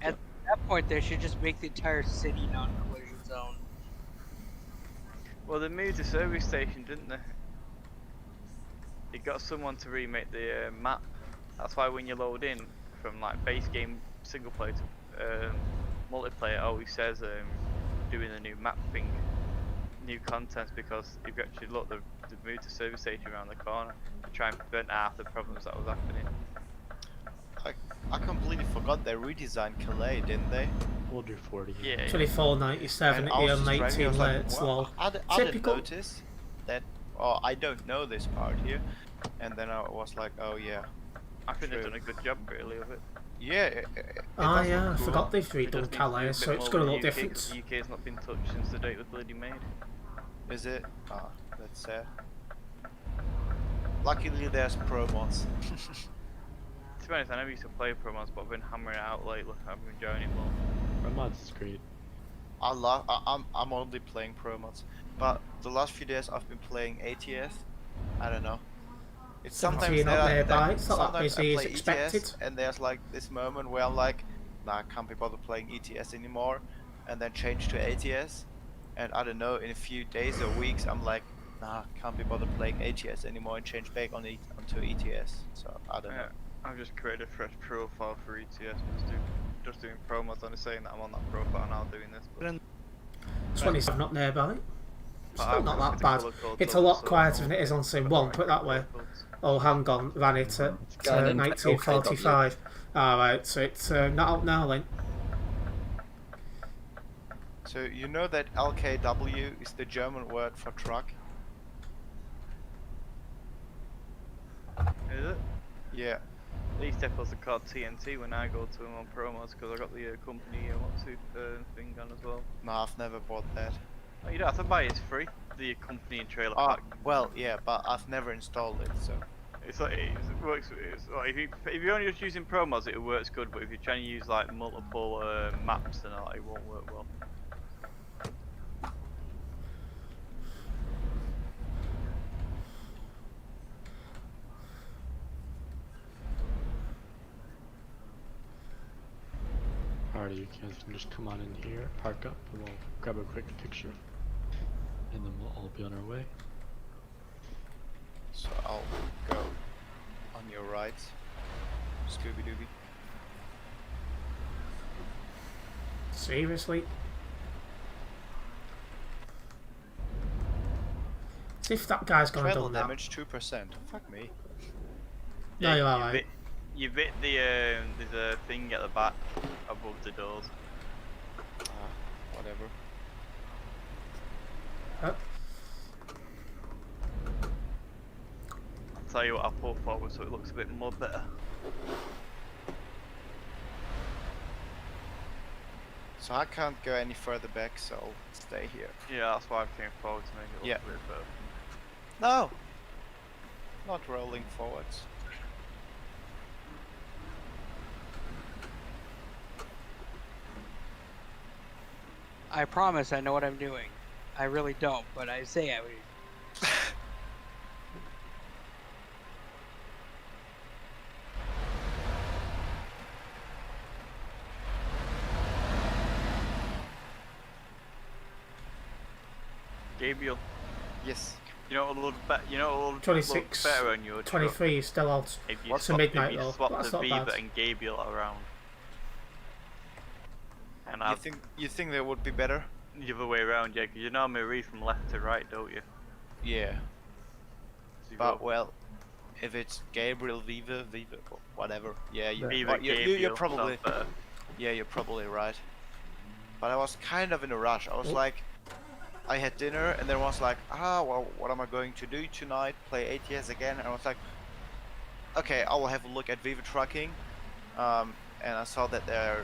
At that point, they should just make the entire city non-collision zone. Well, they moved the service station, didn't they? They got someone to remake the map. That's why when you load in from like base game single player to multiplayer, it always says doing a new map thing, new contents, because if you actually look, they've moved the service station around the corner to try and prevent half the problems that was happening. I completely forgot they redesigned Calais, didn't they? We'll do 40. Yeah. 24.97 And I was here, just driving, I 18 was like, late, "Wow, lol. I didn't Typical. notice that, or I don't know this part here." And then I was like, oh yeah. I think they've True. done a good job really of it. Yeah, Ah, does yeah, I look cool. forgot they've It redone just needs to Calais, do a so bit it's more going to with look the UK, 'cause different. the UK's not been touched since the date was bloody made. Is it? Ah, that's sad. Luckily there's pro mods. To be honest, I never used to play promos, but I've been hammering it out lately. I've been enjoying it more. Mods is great. I'm only playing pro mods. But the last few days I've been playing ATS. I don't know. It's sometimes 17 up nearby, it's not that sometimes busy I as play expected. ETS, and there's like this moment where I'm like, nah, I can't be bothered playing ETS anymore, and then change to ATS. And I don't know, in a few days or weeks, I'm like, nah, can't be bothered playing ATS anymore, and change back onto ETS. So I don't know. Yeah, I've just created a fresh profile for ETS, just doing promos. I'm saying that I'm on that profile now doing this. But 27 up nearby. Still I've not got that the bad. colour codes It's a on, lot so quieter I'll than it is on Sim put 1, the put it that way. colour codes. Oh, hang on, ran it at Going into 1945. Alright, so it's not out now then. So you know that LKW is the German word for truck? Is it? Yeah. These depots are called TNT when I go to them on promos because I got the company thing on as well. No, I've never bought that. Oh, you don't have to buy it, it's free. The company and trailer Ah, pack. well, yeah, but I've never installed it, so. It's like it works. It's like if you're only just using promos, it works good. But if you're trying to use like multiple maps and all, it won't work well. party, you guys can just come on in here, park up, and we'll grab a quick picture. And then we'll all be on our way. So I'll go on your right, Scooby Dooby. Seriously? As if that guy's gonna Travel done that. damage 2%. Fuck me. No, you're alright. You bit the there's a thing at the back above the doors. Whatever. Huh? I'll tell you what, I'll pull forward so it looks a bit more better. So I can't go any further back, so I'll stay here. Yeah, that's why I came forward to make it look a bit better. No! Not rolling forwards. I promise I know what I'm doing. I really don't, but I say I would. Gabriel. Yes. You know what will look better? You know what will look 26, better on your truck? 23 is still out. If you It's a swap, midnight if you though. swap That's the not Viva bad. and Gabriel around. And You think that would be better? the other way around, yeah, because you normally read from left to right, don't you? Yeah. So you But go well, if it's Gabriel, Viva, whatever. Yeah, Viva, you're Gabriel, probably. sounds better. Yeah, you're probably right. But I was kind of in a rush. I was like, I had dinner and then was like, well, what am I going to do tonight? Play ATS again? And I was like, okay, I will have a look at Viva Trucking. And I saw that there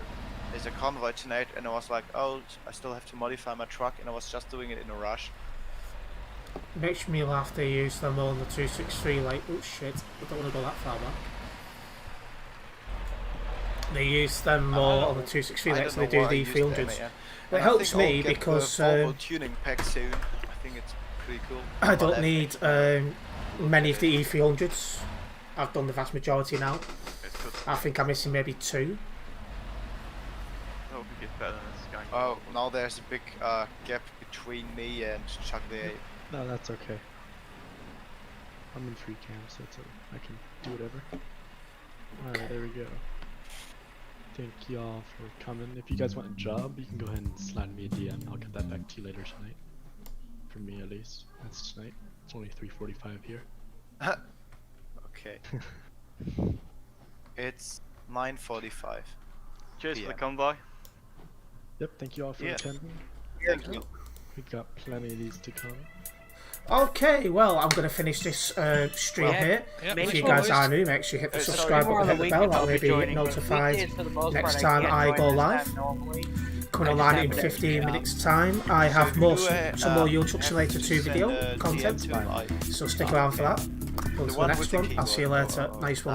is a Convoy tonight, and I was like, oh, I still have to modify my truck, and I was just doing it in a rush. Makes me laugh they use them on the 263 like, oh shit, I don't want to go that far back. They use them more on the 263 like, so they do the 300s. It helps me because tuning pack soon. I think it's pretty cool. I don't need many of the E300s. I've done the vast majority now. I think I'm missing maybe 2. I don't think it's better than this guy. Oh, now there's a big gap between me and Chuck the Ape. No, that's okay. I'm in free cam, so I can do whatever. Alright, there we go. Thank y'all for coming. If you guys want a job, you can go ahead and slide me a DM. I'll get that back to you later tonight. For me, at least. That's tonight. It's only 3:45 here. Okay. It's 9:45. Cheers for the PM. convoy. Yep, thank you all for attending. Thank you. We've got plenty of these to come. Okay, well, I'm going to finish this stream here. If you guys are new, make sure you hit the subscribe button, hit the bell, that way you'll be notified next time I go live. Coming online in 15 minutes time. I have some more Euro Truck Simulator 2 video content, so stick around for that. Until the next one, I'll see you later. Nice one.